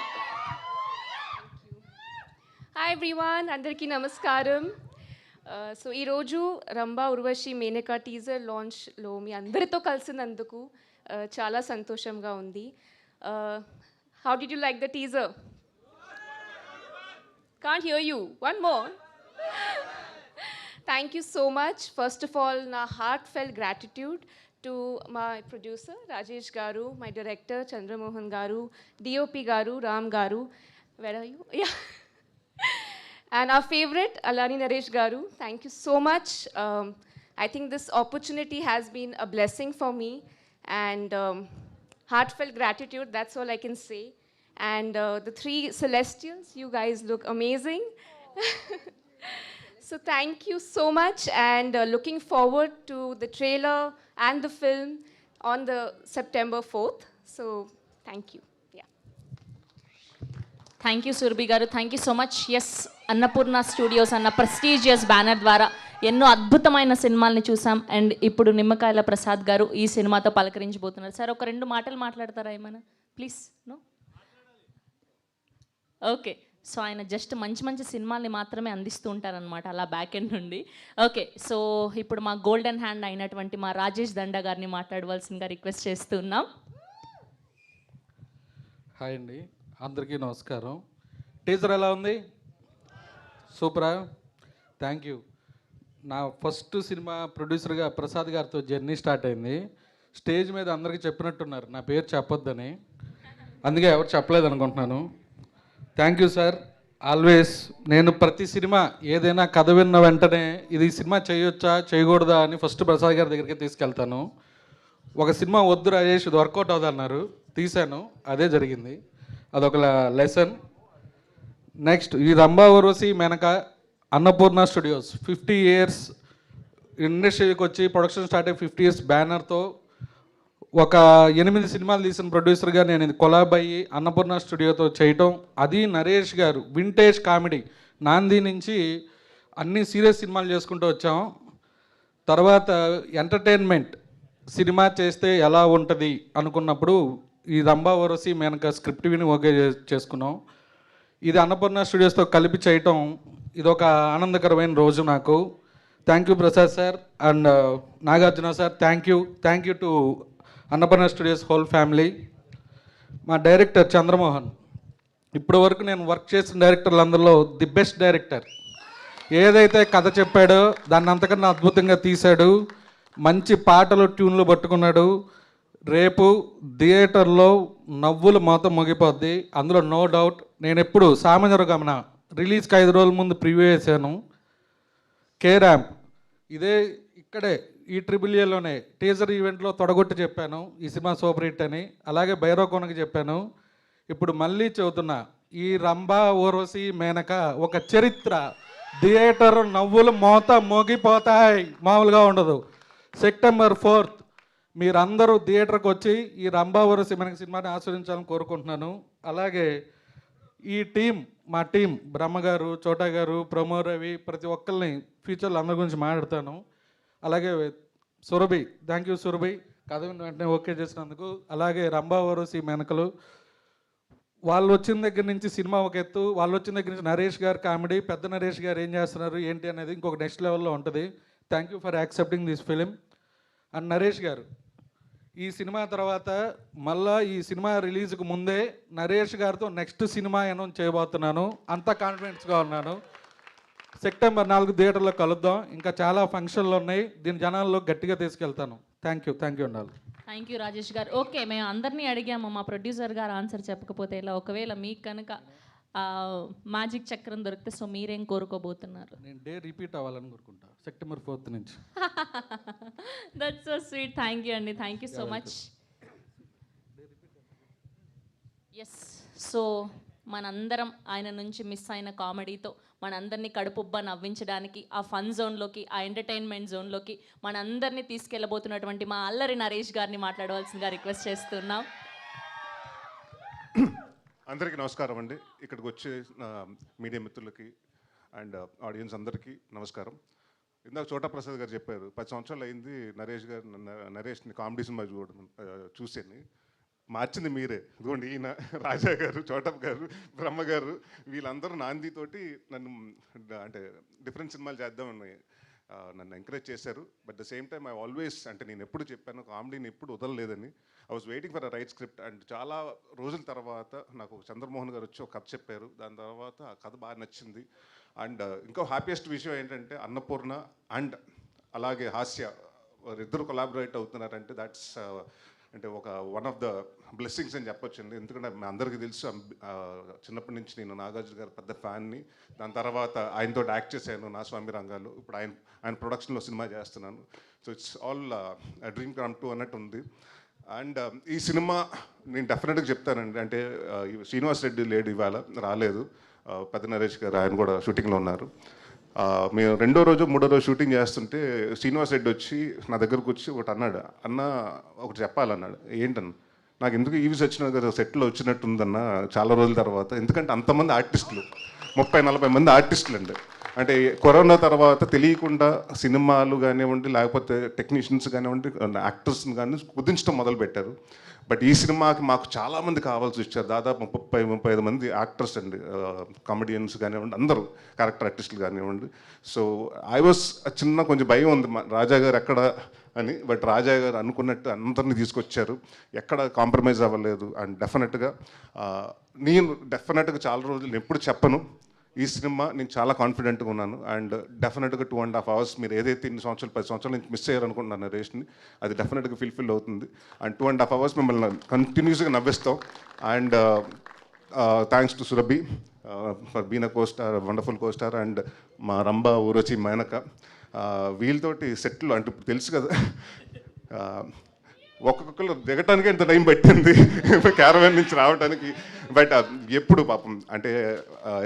హాయ్ ఎవ్రీవన్, అందరికీ నమస్కారం. సో ఈరోజు రంభా ఉర్వశి మేనక టీజర్ లాంచ్లో మీ అందరితో కలిసినందుకు చాలా సంతోషంగా ఉంది. How did you like the teaser? Can't hear you. One more. Thank you so much. First of all, na heartfelt gratitude to my producer Rajesh garu, my director Chandra Mohan garu, DOP garu Ram garu. Where are you? Yeah. And our favorite Alani Naresh garu. Thank you so much. I think this opportunity has been a blessing for me, and heartfelt gratitude. That's all I can say. And the three celestials, you guys look amazing. So thank you so much, and looking forward to the trailer and the film on the September 4th. So thank you. Yeah. Thank you Surabhi గారు, thank you so much. Yes, Annapurna studios అన్న prestigious banner ద్వారా ఎన్నో అద్భుతమైన సినిమాల్ని చూసాం. And ఇప్పుడు నిమ్మకాయల ప్రసాద్ గారు ఈ సినిమాతో పలకరించబోతున్నారు. సార్, ఒక 2 మాటలు మాట్లాడతారా ఏమైనా ప్లీజ్? No, okay. సో ఆయన జస్ట్ మంచి మంచి సినిమాల్ని మాత్రమే అందిస్తూ ఉంటారనమాట, అలా బ్యాక్ ఎండ్ నుండి. ఓకే, సో ఇప్పుడు మా గోల్డెన్ హ్యాండ్ అయినటువంటి మా రాజేష్ దండా గారిని మాట్లాడవలసిందిగా రిక్వెస్ట్ చేస్తున్నాం. హాయ్ అండి, అందరికీ నమస్కారం. టీజర్ ఎలా ఉంది? సూపరా? Thank you. నా ఫస్ట్ సినిమా ప్రొడ్యూసర్గా ప్రసాద్ గారితో జర్నీ స్టార్ట్ అయింది. స్టేజ్ మీద అందరికీ చెప్పినట్టున్నారు నా పేరు చెప్పొద్దని, అందుకే ఎవరు చెప్పలేదు అనుకుంటున్నాను. Thank you sir. ఆల్వేస్ నేను ప్రతి సినిమా ఏదైనా కథ విన్న వెంటనే ఇది సినిమా చేయొచ్చా చేయకూడదా అని ఫస్ట్ ప్రసాద్ గారి దగ్గరికి తీసుకెళ్తాను. ఒక సినిమా వద్దు రాజేష్, ఇది వర్కౌట్ అవుదన్నారు, తీశాను, అదే జరిగింది. అదొక లెసన్. నెక్స్ట్, ఈ రంభా ఉర్వశి మేనక అన్నపూర్ణ స్టూడియోస్ 50 years ఇండస్ట్రీకి వచ్చి ప్రొడక్షన్ స్టార్ట్ అయ్యి 50 years బ్యానర్తో ఒక 8 సినిమాలు తీసిన ప్రొడ్యూసర్గా నేను ఇది కొలాబ్ అయ్యి అన్నపూర్ణ స్టూడియోతో చేయటం, అది నరేష్ గారు వింటేజ్ కామెడీ నాంది నుంచి అన్ని సీరియస్ సినిమాలు చేసుకుంటూ వచ్చాం. తర్వాత ఎంటర్టైన్మెంట్ సినిమా చేస్తే ఎలా ఉంటుంది అనుకున్నప్పుడు ఈ రంభా ఉర్వశి మేనక స్క్రిప్ట్ విని ఓకే చేసుకున్నాం. ఇది అన్నపూర్ణ స్టూడియోస్తో కలిపి చేయటం ఇదొక ఆనందకరమైన రోజు నాకు. Thank you Prasad sir and Nagarjuna sir. Thank you to Annapurna studios whole family. మా డైరెక్టర్ చంద్రమోహన్, ఇప్పటి వరకు నేను వర్క్ చేసిన డైరెక్టర్లందరిలో ది బెస్ట్ డైరెక్టర్. ఏదైతే కథ చెప్పాడో దాన్ని అంతకన్నా అద్భుతంగా తీశాడు. మంచి పాటలు ట్యూన్లు పట్టుకున్నాడు. రేపు థియేటర్లో నవ్వులు మొత్తం మోగిపోద్ది, అందులో నో డౌట్. నేను ఎప్పుడు సామాన్య గమన రిలీజ్కి 5 రోజుల ముందు ప్రివ్యూ చేశాను. కే ర్యాంప్ ఇదే ఇక్కడే ఈ ట్రిబులియలోనే టీజర్ ఈవెంట్లో తొడగొట్టి చెప్పాను ఈ సినిమా సూపర్ హిట్ అని. అలాగే భైరవకోనకి చెప్పాను. ఇప్పుడు మళ్ళీ చెబుతున్నా, ఈ రంభా ఊర్వశి మేనక ఒక చరిత్ర. థియేటర్ నవ్వులు మోత మోగిపోతాయి, మామూలుగా ఉండదు. సెప్టెంబర్ 4th మీరందరూ థియేటర్కి వచ్చి ఈ రంభా ఊర్వశి మేనక సినిమాని ఆస్వాదించాలని కోరుకుంటున్నాను. అలాగే ఈ టీం, మా టీం బ్రహ్మగారు, చోటా గారు, ప్రమో రవి, ప్రతి ఒక్కరిని ఫ్యూచర్లో అందరి గురించి మాట్లాడతాను. అలాగే సురభి, థ్యాంక్ యూ సురభి, కథ విన్న వెంటనే ఓకే చేసినందుకు. అలాగే రంభా ఊర్వశి మేనకలు, వాళ్ళు వచ్చిన దగ్గర నుంచి సినిమా ఒక ఎత్తు, వాళ్ళు వచ్చిన దగ్గర నుంచి నరేష్ గారు కామెడీ, పెద్ద నరేష్ గారు ఏం చేస్తున్నారు ఏంటి అనేది ఇంకొక నెక్స్ట్ లెవెల్లో ఉంటుంది. Thank you for accepting this film. And Naresh గారు, ఈ సినిమా తర్వాత మళ్ళా ఈ సినిమా రిలీజ్కి ముందే నరేష్ గారితో నెక్స్ట్ సినిమా అనౌన్స్ చేయబోతున్నాను. అంత కాన్ఫిడెన్స్గా ఉన్నాను. సెప్టెంబర్ 4 థియేటర్లో కలుద్దాం. ఇంకా చాలా ఫంక్షన్లు ఉన్నాయి, దీని జనాల్లో గట్టిగా తీసుకెళ్తాను. థ్యాంక్ యూ ఉండాలి. థ్యాంక్ యూ రాజేష్ గారు. ఓకే, మేము అందరినీ అడిగాము, మా ప్రొడ్యూసర్ గారు ఆన్సర్ చెప్పకపోతే ఇలా. ఒకవేళ మీకు కనుక మ్యాజిక్ చక్రం దొరికితే సో మీరేం కోరుకోబోతున్నారు? నేను డే రిపీట్ అవ్వాలని కోరుకుంటా సెప్టెంబర్ 4th నుంచి. That's so sweet. Thank you అండి, thank you so much. Yes, so మనందరం ఆయన నుంచి మిస్ అయిన కామెడీతో మనందరినీ కడుపుబ్బా నవ్వించడానికి, ఆ ఫన్ జోన్లోకి, ఆ ఎంటర్టైన్మెంట్ జోన్లోకి మనందరినీ తీసుకెళ్ళబోతున్నటువంటి మా అల్లరి నరేష్ గారిని మాట్లాడవలసిందిగా రిక్వెస్ట్ చేస్తున్నాం. అందరికీ నమస్కారం అండి. ఇక్కడికి వచ్చే మీడియా మిత్రులకి అండ్ ఆడియన్స్ అందరికీ నమస్కారం. ఇందాక చోటా ప్రసాద్ గారు చెప్పారు 10 సంవత్సరాలు అయింది నరేష్ని కామెడీ సినిమా చూసేని. మార్చింది మీరే. ఇదిగోండి ఈయన రాజా గారు, చోటప్ గారు, బ్రహ్మ గారు, వీళ్ళందరూ నాందితోటి నన్ను అంటే డిఫరెంట్ సినిమాలు చేద్దామని నన్ను ఎంకరేజ్ చేశారు. But the same time I always, అంటే నేను ఎప్పుడు చెప్పాను కామెడీని ఎప్పుడు వదలలేదని. I was waiting for a right script. And చాలా రోజుల తర్వాత నాకు చంద్రమోహన్ గారు వచ్చి ఒక కథ చెప్పారు. దాని తర్వాత ఆ కథ బాగా నచ్చింది. అండ్ ఇంకో హ్యాపీయెస్ట్ విషయం ఏంటంటే అన్నపూర్ణ అండ్ అలాగే హాస్య ఇద్దరు కొలాబరేట్ అవుతున్నారంటే దాట్స్ అంటే ఒక వన్ ఆఫ్ ద బ్లెస్సింగ్స్ అని చెప్పొచ్చండి. ఎందుకంటే మీ అందరికీ తెలుసు చిన్నప్పటి నుంచి నేను నాగార్జున గారు పెద్ద ఫ్యాన్ని. దాని తర్వాత ఆయనతో యాక్ట్ చేశాను నా స్వామి రంగాలు. ఇప్పుడు ఆయన ప్రొడక్షన్లో సినిమా చేస్తున్నాను. So it's all dream come true అన్నట్టు ఉంది. అండ్ ఈ సినిమా నేను డెఫినెట్గా చెప్తానండి. అంటే శ్రీనివాస్ రెడ్డి లేడు, ఇవాళ రాలేదు. పెద్ద నరేష్ గారు ఆయన కూడా షూటింగ్లో ఉన్నారు. మేము 2వ రోజు 3వ రోజు షూటింగ్ చేస్తుంటే శ్రీనివాస్ రెడ్డి వచ్చి నా దగ్గరకు వచ్చి ఒకటి అన్నాడు, అన్న ఒకటి చెప్పాలన్నాడు. ఏంటన్న? నాకు ఎందుకు ఈవీస్ వచ్చిన కదా సెట్లో వచ్చినట్టుందన్న చాలా రోజుల తర్వాత. ఎందుకంటే అంతమంది ఆర్టిస్టులు, 30-40 మంది ఆర్టిస్టులు అండి. అంటే కరోనా తర్వాత తెలియకుండా సినిమాలు కానివ్వండి, లేకపోతే టెక్నీషియన్స్ కానివ్వండి, యాక్టర్స్ని కానీ కుదించడం మొదలుపెట్టారు. బట్ ఈ సినిమాకి మాకు చాలామంది కావాల్సి వచ్చారు. దాదాపు 30-35 మంది యాక్టర్స్ అండి, కామెడియన్స్ కానివ్వండి, అందరూ క్యారెక్టర్ ఆర్టిస్టులు కానివ్వండి. సో ఐ వాస్ చిన్న కొంచెం భయం ఉంది రాజా గారు ఎక్కడ అని. బట్ రాజా గారు అనుకున్నట్టు అందరినీ తీసుకొచ్చారు, ఎక్కడ కాంప్రమైజ్ అవ్వలేదు. అండ్ డెఫినెట్గా నేను చాలా రోజులు ఎప్పుడు చెప్పను, ఈ సినిమా నేను చాలా కాన్ఫిడెంట్గా ఉన్నాను. అండ్ డెఫినెట్గా 2.5 hours మీరు ఏదైతే 10 సంవత్సరాల నుంచి మిస్ అయ్యారనుకుంటున్నాను నరేష్ని, అది డెఫినెట్గా ఫుల్ఫిల్ అవుతుంది. అండ్ 2.5 hours మిమ్మల్ని కంటిన్యూస్గా నవ్విస్తాం. And thanks to Surabhi for been a costar, wonderful costar. And మా రంభా ఊర్వశి మేనక, వీళ్ళతోటి సెట్లు అంటే ఇప్పుడు తెలుసు కదా, ఒక్కొక్కరు దిగటానికి ఎంత టైం పట్టింది క్యారవాన్ నుంచి రావడానికి. బట్ ఎప్పుడు పాపం అంటే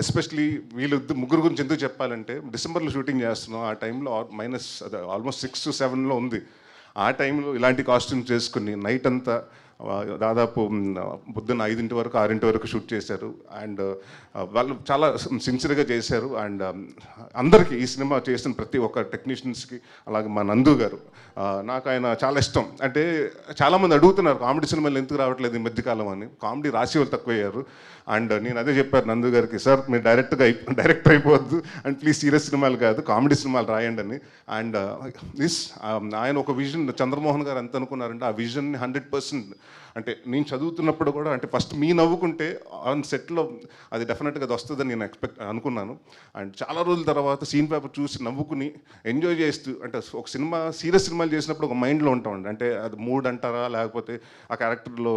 ఎస్పెషలీ వీళ్ళు ముగ్గురు గురించి ఎందుకు చెప్పాలంటే, డిసెంబర్లో షూటింగ్ చేస్తున్నాం. ఆ టైంలో ఆల్మోస్ట్ 6 to 7 ఉంది. ఆ టైంలో ఇలాంటి కాస్ట్యూమ్స్ చేసుకుని నైట్ అంతా దాదాపు పొద్దున్న 5 వరకు 6 వరకు షూట్ చేశారు. అండ్ వాళ్ళు చాలా సిన్సియర్గా చేశారు. అండ్ అందరికీ ఈ సినిమా చేసిన ప్రతి ఒక్క టెక్నీషియన్స్కి, అలాగే మా నందు గారు, నాకు ఆయన చాలా ఇష్టం. అంటే చాలామంది అడుగుతున్నారు కామెడీ సినిమాలు ఎందుకు రావట్లేదు ఈ మధ్యకాలం అని. కామెడీ రాసి వాళ్ళు తక్కువయ్యారు. అండ్ నేను అదే చెప్పారు నందు గారికి, సార్ మీరు డైరెక్టర్ అయిపోవద్దు అండ్ ప్లీజ్ సీరియస్ సినిమాలు కాదు కామెడీ సినిమాలు రాయండి అని. అండ్ ఆయన ఒక విజన్, చంద్రమోహన్ గారు ఎంత అనుకున్నారంటే ఆ విజన్ని 100% అంటే నేను చదువుతున్నప్పుడు కూడా అంటే ఫస్ట్ మీ నవ్వుకుంటే ఆన్ సెట్లో అది డెఫినెట్గా అది వస్తుందని నేను అనుకున్నాను. అండ్ చాలా రోజుల తర్వాత సీన్ పేపర్ చూసి నవ్వుకుని ఎంజాయ్ చేస్తూ, అంటే ఒక సినిమా సీరియస్ సినిమాలు చేసినప్పుడు ఒక మైండ్లో ఉంటామండి. అంటే అది మూడ్ అంటారా లేకపోతే ఆ క్యారెక్టర్లో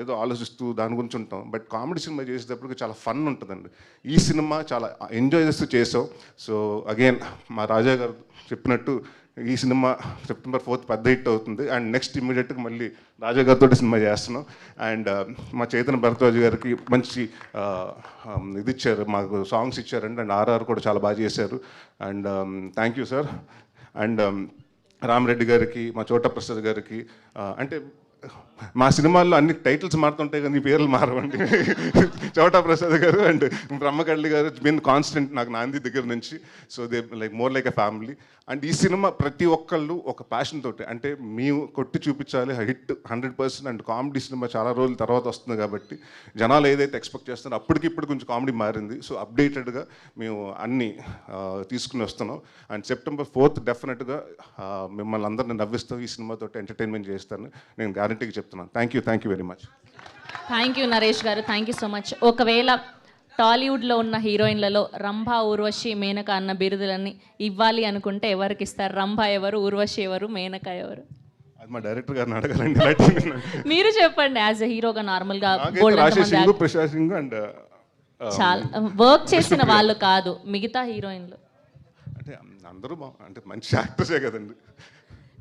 ఏదో ఆలోచిస్తూ దాని గురించి ఉంటాం. బట్ కామెడీ సినిమా చేసేటప్పటికి చాలా ఫన్ ఉంటుందండి. ఈ సినిమా చాలా ఎంజాయ్ చేస్తూ చేసాం. సో అగైన్ మా రాజా గారు చెప్పినట్టు ఈ సినిమా సెప్టెంబర్ 4th పెద్ద హిట్ అవుతుంది. అండ్ నెక్స్ట్ ఇమీడియట్గా మళ్ళీ రాజా గారితో సినిమా చేస్తున్నాం. అండ్ మా చైతన్య భరద్వాజ్ గారికి మంచి ఇది ఇచ్చారు, మాకు సాంగ్స్ ఇచ్చారండి. అండ్ ఆర్ఆర్ కూడా చాలా బాగా చేశారు. And thank you sir. And Rama Reddy గారికి, మా చోటా ప్రసాద్ గారికి, అంటే మా సినిమాల్లో అన్ని టైటిల్స్ మారుతుంటాయి కానీ ఈ పేర్లు మారవండి. చోటా ప్రసాద్ గారు అండ్ బ్రహ్మకళ్ళి గారు బిన్ కాన్స్టెంట్ నాకు నాంది దగ్గర నుంచి. So they like more like a family. And ఈ సినిమా ప్రతి ఒక్కళ్ళు ఒక ప్యాషన్ తోటి, అంటే మేము కొట్టి చూపించాలి హిట్ 100%. అండ్ కామెడీ సినిమా చాలా రోజుల తర్వాత వస్తుంది కాబట్టి జనాలు ఏదైతే ఎక్స్పెక్ట్ చేస్తారో అప్పటికిప్పుడు కొంచెం కామెడీ మారింది. సో అప్డేటెడ్గా మేము అన్నీ తీసుకుని వస్తున్నాం. అండ్ సెప్టెంబర్ 4th డెఫినెట్గా మిమ్మల్ని అందరిని నవ్విస్తాం, ఈ సినిమాతో ఎంటర్టైన్మెంట్ చేస్తాను నేను గ్యారంటీగా చెప్తున్నాను. Thank you very much. Thank you Naresh గారు, థ్యాంక్ యూ సో మచ్. ఒకవేళ టాలీవుడ్లో ఉన్న హీరోయిన్లలో రంభ, ఊర్వశి, మేనక అన్న బిరుదులన్నీ ఇవ్వాలి అనుకుంటే ఎవరికి ఇస్తారు? రంభ ఎవరు, ఊర్వశి ఎవరు, మేనక ఎవరు? అది మా డైరెక్టర్ గారిని అడగాలండి. మీరు చెప్పండి. యాజ్ ఎ హీరోగా నార్మల్గా ప్రశాంత్ సింగ్ అండ్ చాలా వర్క్ చేసిన వాళ్ళు కాదు మిగతా హీరోయిన్లు, అంటే అందరూ అంటే మంచి యాక్టర్సే కదండి.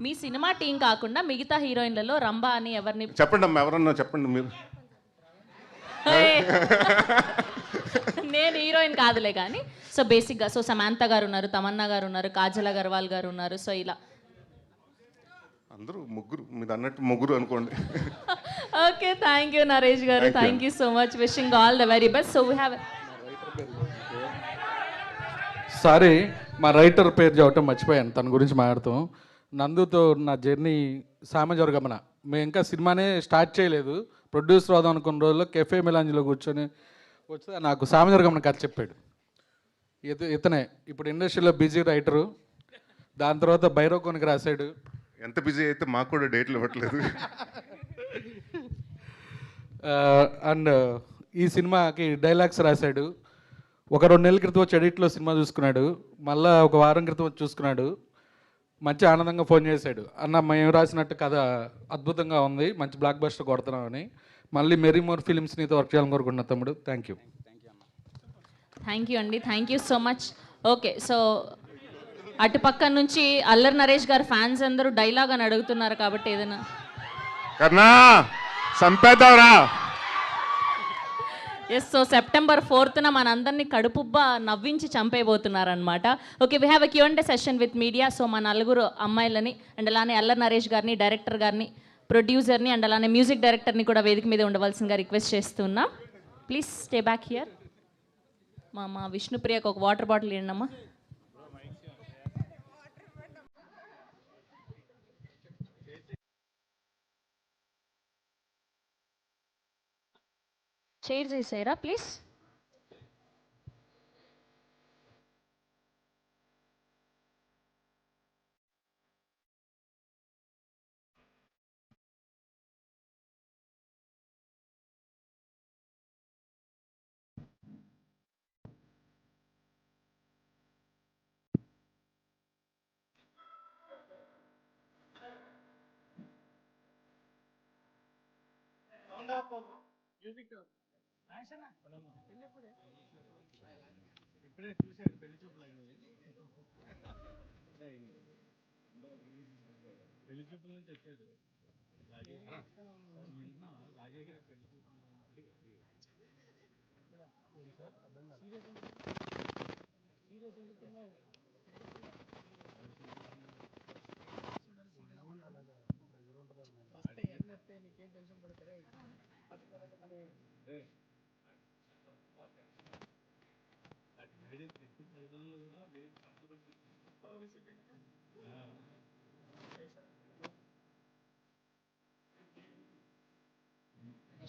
మీ సినిమా టీం కాకుండా మిగతా హీరోయిన్లలో రంభ అని ఎవరిని చెప్పండి అమ్మా, ఎవరన్నా చెప్పండి మీరు. నేను హీరోయిన్ కాదులే కానీ సో బేసిక్గా సో సమాంత గారు ఉన్నారు, తమన్నా గారు ఉన్నారు, కాజల్ అగర్వాల్ గారు ఉన్నారు. సో ఇలా అందరూ ముగ్గురు, మీరు అన్నట్టు ముగ్గురు అనుకోండి. ఓకే, థ్యాంక్ యూ నరేష్ గారు, thank you so much. Wishing all the very best. So we have sorry, మా రైటర్ పేరు చెప్పటం మర్చిపోయాను, తన గురించి మాట్లాడుతాం. నందుతో నా జర్నీ సామజవర్గమన. మేము ఇంకా సినిమానే స్టార్ట్ చేయలేదు, ప్రొడ్యూసర్ అవుదాం అనుకున్న రోజుల్లో కెఫే మిలాంజ్లో కూర్చొని వస్తే నాకు సామజవర్గమన కథ చెప్పాడు. ఇతనే ఇప్పుడు ఇండస్ట్రీలో బిజీ రైటరు. దాని తర్వాత బైరోకోనికి రాశాడు. ఎంత బిజీ అయితే మాకు కూడా డేట్లు ఇవ్వట్లేదు. అండ్ ఈ సినిమాకి డైలాగ్స్ రాశాడు. ఒక 2 నెలల క్రితం వచ్చి ఎడిట్లో సినిమా చూసుకున్నాడు, మళ్ళీ ఒక వారం క్రితం వచ్చి చూసుకున్నాడు. మంచి ఆనందంగా ఫోన్ చేశాడు, అన్న మేము రాసినట్టు కథ అద్భుతంగా ఉంది, మంచి బ్లాక్ బస్టర్ కొడుతున్నామని. మళ్ళీ మెరీ మోర్ ఫిలిమ్స్ నీతో వర్క్ చేయాలని కోరుకుంటున్నా తమ్ముడు. Thank you. థ్యాంక్ యూ అండి, thank you so much. Okay, so అటుపక్క నుంచి అల్లరి నరేష్ గారు ఫ్యాన్స్ అందరూ డైలాగ్ అని అడుగుతున్నారు కాబట్టి ఏదైనా కర్ణా సంపేద్దాంరా. ఎస్, సో సెప్టెంబర్ 4th మనందరినీ కడుపుబ్బా నవ్వించి చంపేయబోతున్నారనమాట. Okay, we have a Q&A session with media. So మా నలుగురు అమ్మాయిలని అండ్ అలానే అల్లరి నరేష్ గారిని, డైరెక్టర్ గారిని, ప్రొడ్యూసర్ని అండ్ అలానే మ్యూజిక్ డైరెక్టర్ని కూడా వేదిక మీద ఉండవలసిందిగా రిక్వెస్ట్ చేస్తున్నాం. Please stay back here. మా విష్ణుప్రియకు ఒక వాటర్ బాటిల్ ఇవ్వండి అమ్మా. చైర్స్ వేసారా ప్లీజ్.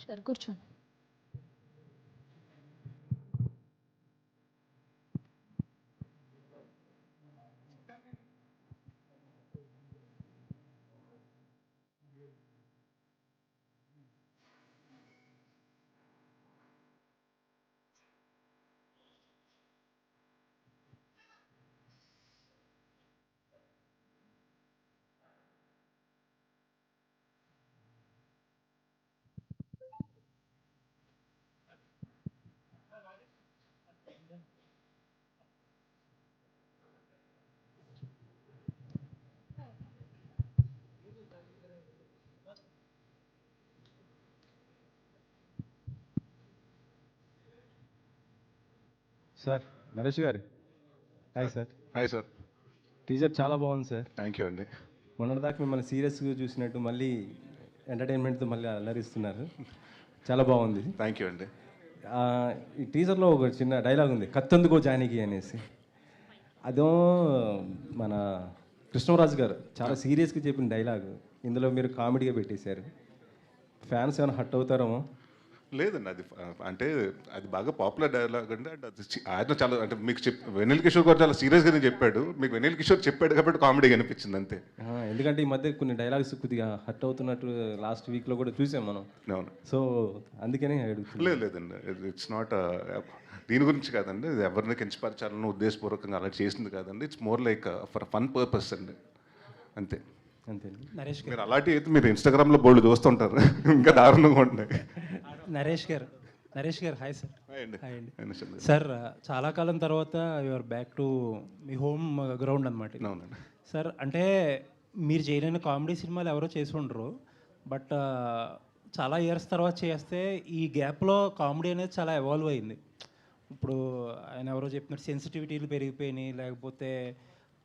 సార్ కూర్చోండి. సార్ నరేష్ గారు hi sir. Hi sir. Teaser చాలా బాగుంది సార్. థ్యాంక్ యూ అండి. మొన్నటిదాకా మిమ్మల్ని సీరియస్గా చూసినట్టు మళ్ళీ ఎంటర్టైన్మెంట్తో మళ్ళీ అల్లరిస్తున్నారు. చాలా బాగుంది. థ్యాంక్ యూ అండి. ఈ టీజర్లో ఒక చిన్న డైలాగ్ ఉంది, కత్తందుకో జానకి అనేసి. అదో మన కృష్ణరాజు గారు చాలా సీరియస్గా చెప్పిన డైలాగ్ ఇందులో మీరు కామెడీగా పెట్టేశారు. ఫ్యాన్స్ ఏమైనా హట్ అవుతారేమో? లేదండి, అది అంటే అది బాగా పాపులర్ డైలాగ్ అండి. అండ్ అది ఆయన చాలా అంటే మీకు వెన్నెల కిషోర్ గారు చాలా సీరియస్గానే చెప్పాడు. మీకు వెన్నెల కిషోర్ చెప్పాడు కాబట్టి కామెడీ అనిపించింది అంతే. ఎందుకంటే ఈ మధ్య కొన్ని డైలాగ్స్ కొద్దిగా హట్ అవుతున్నట్టు లాస్ట్ వీక్లో కూడా చూసాం మనం. అవును. సో అందుకనే అడుగుతున్నాను. లేదండి, ఇట్స్ నాట్ దీని గురించి కాదండి. ఇది ఎవరిని కించపరచాలని ఉద్దేశపూర్వకంగా అలా చేసింది కాదండి. It's more like for fun purpose అండి, అంతే. అంతే. నరేష్ మీరు అలాంటి అయితే మీరు ఇన్స్టాగ్రామ్లో బోల్డ్ చూస్తుంటారు, ఇంకా దారుణంగా ఉంటాయి. నరేష్ గారు హాయ్ సార్. హాయ్ అండి. సార్ చాలా కాలం తర్వాత your back to me home ground అనమాట. అవునండి సార్. అంటే మీరు చేయలేని కామెడీ సినిమాలు ఎవరో చేసి ఉండరు, బట్ చాలా ఇయర్స్ తర్వాత చేస్తే ఈ గ్యాప్లో కామెడీ అనేది చాలా ఎవాల్వ్ అయింది. ఇప్పుడు ఆయన ఎవరో చెప్తున్నారు సెన్సిటివిటీలు పెరిగిపోయినాయి, లేకపోతే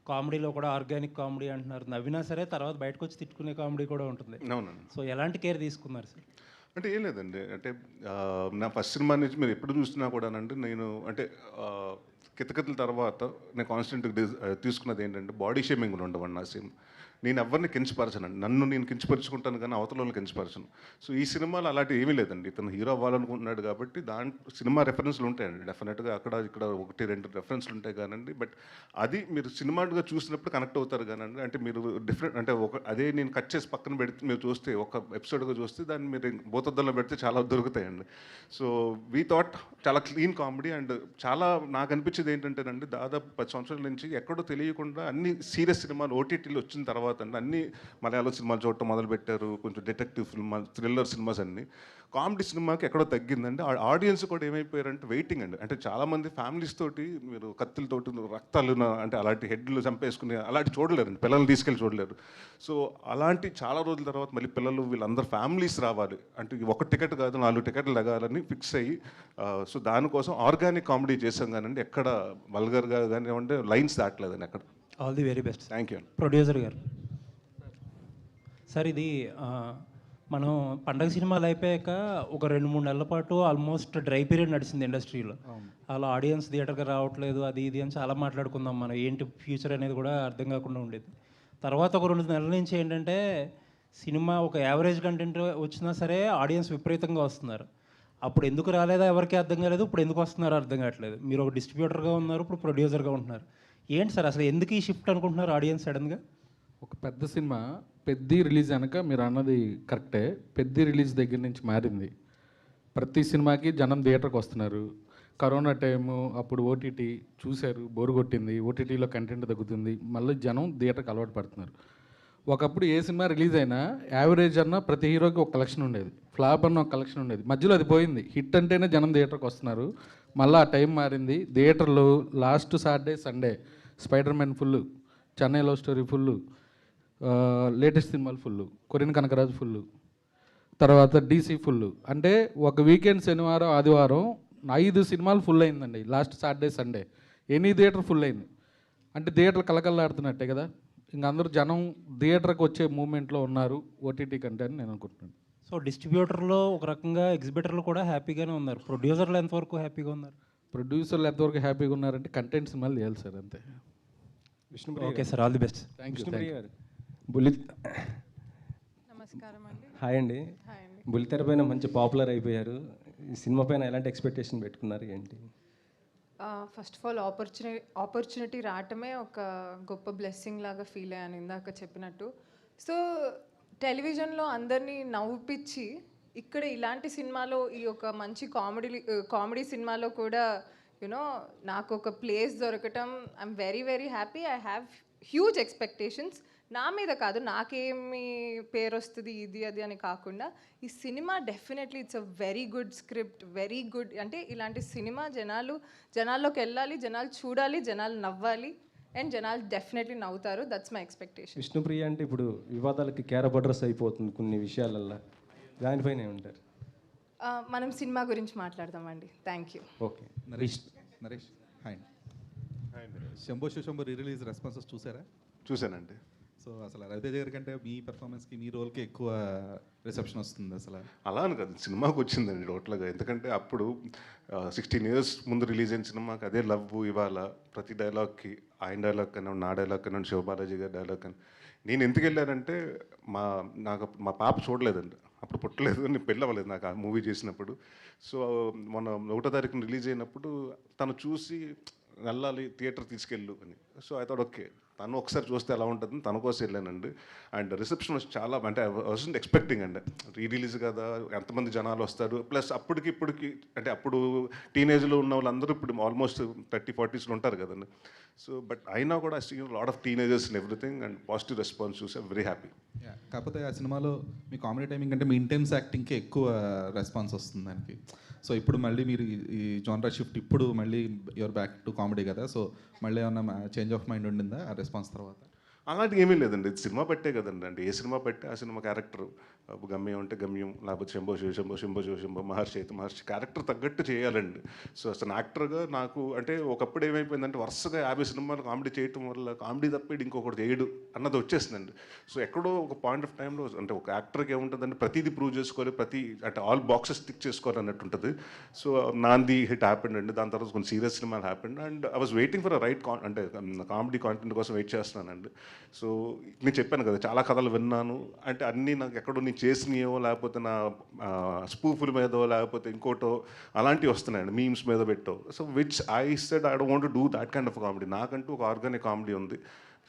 కామెడీలో కూడా ఆర్గానిక్ కామెడీ అంటున్నారు. నవ్వినా సరే తర్వాత బయటకు వచ్చి తిట్టుకునే కామెడీ కూడా ఉంటుంది. అవునండి. సో ఎలాంటి కేర్ తీసుకున్నారు సార్? అంటే ఏం లేదండి, అంటే నా ఫస్ట్ సినిమా నుంచి మీరు ఎప్పుడు చూసినా కూడానంటే నేను అంటే కితకితల తర్వాత నేను కాన్స్టెంట్గా తీసుకున్నది ఏంటంటే బాడీ షేమింగ్ ఉండవండి నా సినిమా. నేను ఎవరిని కించపరచనండి, నన్ను నేను కించపరుచుకుంటాను కానీ అవతల వాళ్ళని కించపరచను. సో ఈ సినిమాలో అలాంటివి ఏమీ లేదండి. ఇతను హీరో అవ్వాలనుకుంటున్నాడు కాబట్టి దాంట్లో సినిమా రెఫరెన్స్లు ఉంటాయండి డెఫినెట్గా, అక్కడ ఇక్కడ 1-2 రెఫరెన్స్లు ఉంటాయి కానండి. బట్ అది మీరు సినిమాగా చూసినప్పుడు కనెక్ట్ అవుతారు కానండి. అంటే మీరు డిఫరెంట్ అంటే అదే నేను కట్ చేసి పక్కన పెడితే మీరు చూస్తే ఒక ఎపిసోడ్గా చూస్తే దాన్ని మీరు భూతద్దంలో పెడితే చాలా దొరుకుతాయండి. సో వీ థాట్ చాలా క్లీన్ కామెడీ. అండ్ చాలా నాకు అనిపించేది ఏంటంటేనండి, దాదాపు 10 సంవత్సరాల నుంచి ఎక్కడో తెలియకుండా అన్ని సీరియస్ సినిమాలు ఓటీటీలో వచ్చిన తర్వాత అన్ని మలయాళం సినిమాలు చూడటం మొదలుపెట్టారు, కొంచెం డిటెక్టివ్ సినిమా, థ్రిల్లర్ సినిమాస్ అన్ని. కామెడీ సినిమాకి ఎక్కడో తగ్గిందండి. ఆడియన్స్ కూడా ఏమైపోయారంటే వెయిటింగ్ అండి. అంటే చాలామంది ఫ్యామిలీస్ తోటి మీరు కత్తులతోటి రక్తాలు అంటే అలాంటి హెడ్లు చంపేసుకుని అలాంటి చూడలేరండి, పిల్లల్ని తీసుకెళ్ళి చూడలేరు. సో అలాంటి చాలా రోజుల తర్వాత మళ్ళీ పిల్లలు వీళ్ళందరూ ఫ్యామిలీస్ రావాలి అంటే ఒక టికెట్ కాదు 4 టికెట్లు తగాలని ఫిక్స్ అయ్యి సో దానికోసం ఆర్గానిక్ కామెడీ చేసాం కానండి, ఎక్కడ వల్గర్గా కానివ్వండి లైన్స్ దాటలేదండి ఎక్కడ. All the very best. Thank you. Producer గారు సార్, ఇది మనం పండగ సినిమాలు అయిపోయాక ఒక 2-3 నెలల పాటు ఆల్మోస్ట్ డ్రై పీరియడ్ నడిచింది ఇండస్ట్రీలో. అలా ఆడియన్స్ థియేటర్కి రావట్లేదు అది ఇది అని చాలా మాట్లాడుకుందాం మనం, ఏంటి ఫ్యూచర్ అనేది కూడా అర్థం కాకుండా ఉండేది. తర్వాత ఒక 2 నెలల నుంచి ఏంటంటే సినిమా ఒక యావరేజ్ కంటెంట్ వచ్చినా సరే ఆడియన్స్ విపరీతంగా వస్తున్నారు. అప్పుడు ఎందుకు రాలేదా ఎవరికి అర్థం కాలేదు, ఇప్పుడు ఎందుకు వస్తున్నారో అర్థం కావట్లేదు. మీరు ఒక డిస్ట్రిబ్యూటర్గా ఉన్నారు, ఇప్పుడు ప్రొడ్యూసర్గా ఉంటున్నారు. ఏంటి సార్ అసలు ఎందుకు ఈ షిఫ్ట్ అనుకుంటున్నారు ఆడియన్స్ సడన్గా? ఒక పెద్ద సినిమా పెద్ద రిలీజ్ అనక మీరు అన్నది కరెక్టే, పెద్ద రిలీజ్ దగ్గర నుంచి మారింది. ప్రతి సినిమాకి జనం థియేటర్కి వస్తున్నారు. కరోనా టైము అప్పుడు ఓటీటీ చూశారు, బోరు కొట్టింది, ఓటీటీలో కంటెంట్ తగ్గుతుంది, మళ్ళీ జనం థియేటర్కి అలవాటు పడుతున్నారు. ఒకప్పుడు ఏ సినిమా రిలీజ్ అయినా యావరేజ్ అన్న ప్రతి హీరోకి ఒక కలెక్షన్ ఉండేది, ఫ్లాప్ అన్న ఒక కలెక్షన్ ఉండేది. మధ్యలో అది పోయింది, హిట్ అంటేనే జనం థియేటర్కి వస్తున్నారు. మళ్ళీ ఆ టైం మారింది. థియేటర్లో last Saturday Sunday spider man full, Chennai love story full, latest సినిమాలు ఫుల్, కొరియన్ కనకరాజు ఫుల్, తర్వాత డీసీ ఫుల్. అంటే ఒక వీకెండ్ శనివారం ఆదివారం 5 సినిమాలు ఫుల్ అయిందండి last Saturday Sunday. Any theatre full అయింది అంటే థియేటర్ కలకల్లాడుతున్నట్టే కదా. ఇంక అందరూ జనం థియేటర్కి వచ్చే మూమెంట్లో ఉన్నారు ఓటీటీ కంటే అని నేను అనుకుంటున్నాను. సో డిస్ట్రిబ్యూటర్లో ఒక రకంగా ఎగ్జిబిటర్లు కూడా హ్యాపీగానే ఉన్నారు, ప్రొడ్యూసర్లు ఎంతవరకు హ్యాపీగా ఉన్నారు? ప్రొడ్యూసర్లు ఎంతవరకు హ్యాపీగా ఉన్నారంటే కంటెంట్ సినిమాలు చేయాలి సార్, అంతే. Okay sir, all the best. Thank you. నమస్కారం అండి. హాయ్ అండి. బుల్లితెర పైన మంచి పాపులర్ అయిపోయారు. ఈ సినిమా పైన ఎలాంటి ఎక్స్పెక్టేషన్ పెట్టుకున్నారు ఏంటి? ఫస్ట్ ఆఫ్ ఆల్ ఆపర్చునిటీ రావటమే ఒక గొప్ప బ్లెస్సింగ్ లాగా ఫీల్ అయ్యాను ఇందాక చెప్పినట్టు. సో టెలివిజన్లో అందరినీ నవ్వుపిచ్చి ఇక్కడ ఇలాంటి సినిమాలో ఈ ఒక మంచి కామెడీ సినిమాలో కూడా యునో నాకు ఒక ప్లేస్ దొరకటం I'm very very happy. I have huge expectations. నా మీద కాదు, నాకేమి పేరు వస్తుంది ఇది అది అని కాకుండా ఈ cinema definitely it's a very good script, very good. అంటే ఇలాంటి సినిమా జనాల్లోకి వెళ్ళాలి, జనాలు చూడాలి, జనాలు నవ్వాలి అండ్ జనాలు డెఫినెట్లీ నవ్వుతారు. That's my expectation. విష్ణుప్రియ అంటే ఇప్పుడు వివాదాలకి క్యారబడ్రస్ అయిపోతుంది కొన్ని విషయాలల్లో, దానిపైన ఏమంటారు? మనం సినిమా గురించి మాట్లాడదామండి. Thank you. Okay. Naresh hi Shambho Shambho re release responses చూసారా? చూశానండి. సో అసలు రవితేజ గారి కంటే మీ పెర్ఫార్మెన్స్కి మీ రోల్కి ఎక్కువ రిసెప్షన్ వస్తుంది అసలు. అలా అని కాదు, సినిమాకి వచ్చిందండి టోటల్గా. ఎందుకంటే అప్పుడు 16 years ముందు రిలీజ్ అయిన సినిమాకి అదే లవ్. ఇవాళ ప్రతి డైలాగ్కి ఆయన డైలాగ్ కన్నా, నా డైలాగ్ కన్నా, శివబాలాజీ గారి డైలాగ్ కన్నా నేను ఎందుకు వెళ్ళానంటే నాకు మా పాప చూడలేదండి, అప్పుడు పుట్టలేదు, నేను పెళ్ళి అవ్వలేదు నాకు ఆ మూవీ చేసినప్పుడు. సో మొన్న 1వ తారీఖున రిలీజ్ అయినప్పుడు తను చూసి వెళ్ళాలి థియేటర్ తీసుకెళ్ళు అని. సో ఐ థాట్ ఓకే, తను ఒకసారి చూస్తే ఎలా ఉంటుందని తన కోసం వెళ్ళానండి. అండ్ రిసెప్షన్ వచ్చి చాలా, అంటే ఐ వాజంట్ ఎక్స్పెక్టింగ్ అండి, రీ రిలీజ్ కదా ఎంతమంది జనాలు వస్తారు. ప్లస్ ఇప్పటికి అంటే అప్పుడు టీనేజ్లో ఉన్న వాళ్ళందరూ ఇప్పుడు ఆల్మోస్ట్ 30-40s ఉంటారు కదండి. సో బట్ అయినా కూడా I see lot of teenagers and everything, and positive response చూసి ఐమ్ వెరీ హ్యాపీ. కాకపోతే ఆ సినిమాలో మీ కామెడీ టైమింగ్ అంటే మీ ఇంటెన్స్ యాక్టింగ్కి ఎక్కువ రెస్పాన్స్ వస్తుంది దానికి. సో ఇప్పుడు మళ్ళీ మీరు ఈ జానరా షిఫ్ట్, ఇప్పుడు మళ్ళీ యువర్ బ్యాక్ టు కామెడీ కదా, సో మళ్ళీ ఏమన్నా చేంజ్ ఆఫ్ మైండ్ ఉండిందా ఆ రెస్పాన్స్ తర్వాత? అలాంటివి ఏమీ లేదండి, ఇది సినిమా పెట్టే కదండి. అంటే ఏ సినిమా పెట్టి ఆ సినిమా క్యారెక్టర్, గమ్యం అంటే గమ్యం, లేకపోతే శంభో శివ శంభో, శంభో శివ శంభో, మహర్షి అయితే మహర్షి, క్యారెక్టర్ తగ్గట్టు చేయాలండి. సో అసలు యాక్టర్గా నాకు అంటే ఒకప్పుడు ఏమైపోయిందంటే వరుసగా 50 సినిమాలు కామెడీ చేయటం వల్ల కామెడీ తప్పేది ఇంకొకటి చేయడు అన్నది వచ్చేసిందండి. సో ఎక్కడో ఒక పాయింట్ ఆఫ్ టైంలో అంటే ఒక యాక్టర్కి ఏముంటుందంటే ప్రతిదీ ప్రూవ్ చేసుకోవాలి, అంటే ఆల్ బాక్సెస్ టిక్ చేసుకోవాలి అన్నట్టు ఉంటుంది. సో నాంది హిట్ హ్యాపెండ్ అండి, దాని తర్వాత కొన్ని సీరియస్ సినిమాలు happened, and I was waiting for right అంటే కామెడీ కాంటెంట్ కోసం వెయిట్ చేస్తున్నానండి. సో నేను చెప్పాను కదా చాలా కథలు విన్నాను, అంటే అన్నీ నాకు ఎక్కడో నేను చేసినయో, లేకపోతే నా స్పూఫుల మీదో, లేకపోతే ఇంకోటో అలాంటివి వస్తున్నాయండి, మీమ్స్ మీద పెట్టో. So which I said I don't want to do that kind of comedy. నాకంటూ ఒక ఆర్గానిక్ కామెడీ ఉంది,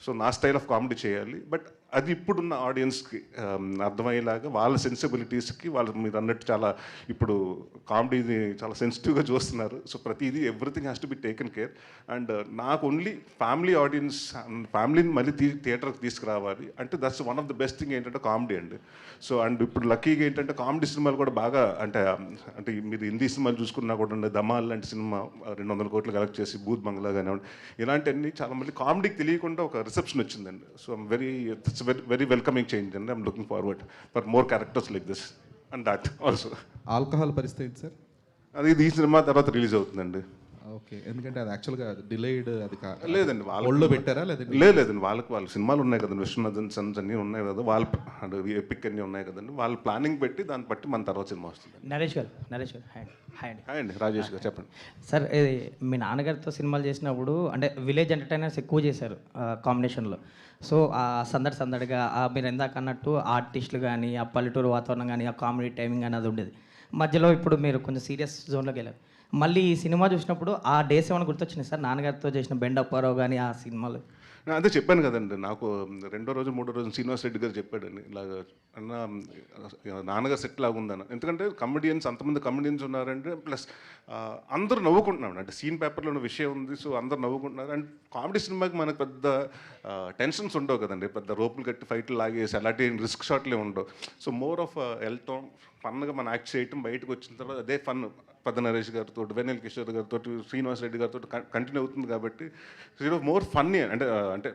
సో నా స్టైల్ ఆఫ్ కామెడీ చేయాలి. బట్ అది ఇప్పుడున్న ఆడియన్స్కి అర్థమయ్యేలాగా, వాళ్ళ సెన్సిబిలిటీస్కి, వాళ్ళు మీరు అన్నట్టు చాలా ఇప్పుడు కామెడీని చాలా సెన్సిటివ్గా చూస్తున్నారు. సో ప్రతిదీ everything has to be taken care. And నాకు ఓన్లీ ఫ్యామిలీ ఆడియన్స్, ఫ్యామిలీని మళ్ళీ థియేటర్కి తీసుకురావాలి అంటే that's one of the best thing ఏంటంటే కామెడీ అండి. సో అండ్ ఇప్పుడు లక్కీగా ఏంటంటే కామెడీ సినిమాలు కూడా బాగా అంటే మీరు హిందీ సినిమాలు చూసుకున్నా కూడా ధమాల్ లాంటి సినిమా 200 కోట్లు కలెక్ట్ చేసి, భూత్ బంగ్లా కానివ్వండి, ఇలాంటివన్నీ చాలా మళ్ళీ కామెడీకి తెలియకుండా ఒక రిసెప్షన్ వచ్చిందండి. So I'm very welcoming change, and I'm looking forward for more characters like this and that also. Alcohol పరిస్థితి సార్ అది ఈ సినిమా తర్వాత రిలీజ్ అవుతుందండి. ఓకే, ఎందుకంటే అది యాక్చువల్గా డిలేడ్, అది లేదండి వాళ్ళు పెట్టారా? లేదండి లేదండి, వాళ్ళ సినిమాలు ఉన్నాయి కదండి, విశ్వనాథన్ సన్స్ అన్నీ ఉన్నాయి కదా, వాళ్ళ ఎపిక్ అన్నీ ఉన్నాయి కదండి, వాళ్ళు ప్లానింగ్ పెట్టి దాన్ని బట్టి మన తర్వాత సినిమా వస్తుంది. నరేష్ గారు హాయ్ అండి రాజేష్ గారు చెప్పండి సార్. ఇది మీ నాన్నగారితో సినిమాలు చేసినప్పుడు అంటే విలేజ్ ఎంటర్టైనర్స్ ఎక్కువ చేశారు కాంబినేషన్లో. సో ఆ సందడిగా మీరు ఇందాక అన్నట్టు ఆర్టిస్టులు కానీ, ఆ పల్లెటూరు వాతావరణం కానీ, ఆ కామెడీ టైమింగ్ కానీ అది ఉండేది. మధ్యలో ఇప్పుడు మీరు కొంచెం సీరియస్ జోన్లోకి వెళ్ళారు. మళ్ళీ ఈ సినిమా చూసినప్పుడు ఆ డేస్ ఏమైనా గుర్తొచ్చినాయి సార్, నాన్నగారితో చేసిన బెండ్ అప్పారావు కానీ ఆ సినిమాలు? అదే చెప్పాను కదండి, నాకు 2వ రోజు 3వ రోజు శ్రీనివాస్ రెడ్డి గారు చెప్పాడండి ఇలాగ, అన్న నాన్నగారు సెట్ లాగా ఉందన్న. ఎందుకంటే కమెడియన్స్ అంతమంది కమెడియన్స్ ఉన్నారంటే, ప్లస్ అందరూ నవ్వుకుంటున్నాం అంటే సీన్ పేపర్లో ఉన్న విషయం ఉంది, సో అందరు నవ్వుకుంటున్నారు. అండ్ కామెడీ సినిమాకి మనకు పెద్ద టెన్షన్స్ ఉండవు కదండి, పెద్ద రోపులు కట్టి ఫైట్లు లాగేసి అలాంటి రిస్క్ షాట్లే ఉండవు. సో మోర్ ఆఫ్ వెళ్తాం ఫన్గా మనం యాక్ట్ చేయటం, బయటకు వచ్చిన తర్వాత అదే ఫన్ పెద్ద నరేష్ గారితో, వెన్నెల కిషోర్ గారితో, శ్రీనివాస్ రెడ్డి గారితో కంటిన్యూ అవుతుంది. కాబట్టి మోర్ ఫన్నీ అంటే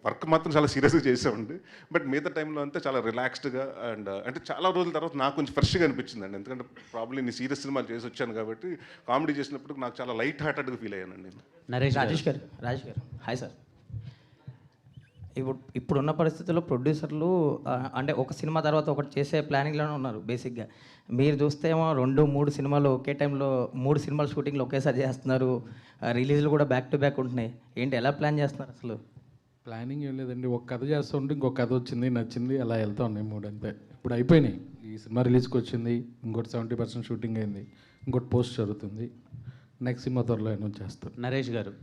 వర్క్ మాత్రం చాలా సీరియస్గా చేసామండి, బట్ మిగతా టైంలో అంతా చాలా రిలాక్స్డ్గా అండ్ అంటే చాలా రోజుల తర్వాత నాకు కొంచెం ఫ్రెష్గా అనిపించిందండి. ఎందుకంటే ప్రాబ్లీ నేను సీరియస్ సినిమాలు చేసి వచ్చాను కాబట్టి కామెడీ చేసినప్పుడు నాకు చాలా లైట్ హార్టెడ్గా ఫీల్ అయ్యానండి. రాజేష్ గారు హాయ్ సార్. ఇప్పుడున్న పరిస్థితుల్లో ప్రొడ్యూసర్లు అంటే ఒక సినిమా తర్వాత ఒకటి చేసే ప్లానింగ్లోనే ఉన్నారు బేసిక్గా. మీరు చూస్తే ఏమో 2-3 సినిమాలు ఒకే టైంలో 3 సినిమాలు షూటింగ్లు ఒకేసారి చేస్తున్నారు, రిలీజ్లు కూడా బ్యాక్ టు బ్యాక్ ఉంటున్నాయి. ఏంటి, ఎలా ప్లాన్ చేస్తున్నారు అసలు? ప్లానింగ్ ఏం లేదండి, ఒక కథ చేస్తుంటే ఇంకొక కథ వచ్చింది, నచ్చింది, అలా వెళ్తా ఉన్నాయి 3 అంతే. ఇప్పుడు అయిపోయినాయి, ఈ సినిమా రిలీజ్కి వచ్చింది, ఇంకోటి 70% షూటింగ్ అయింది, ఇంకోటి పోస్ట్ జరుగుతుంది, నెక్స్ట్ సినిమా త్వరలో అనౌన్స్ చేస్తారు. నరేష్ గారు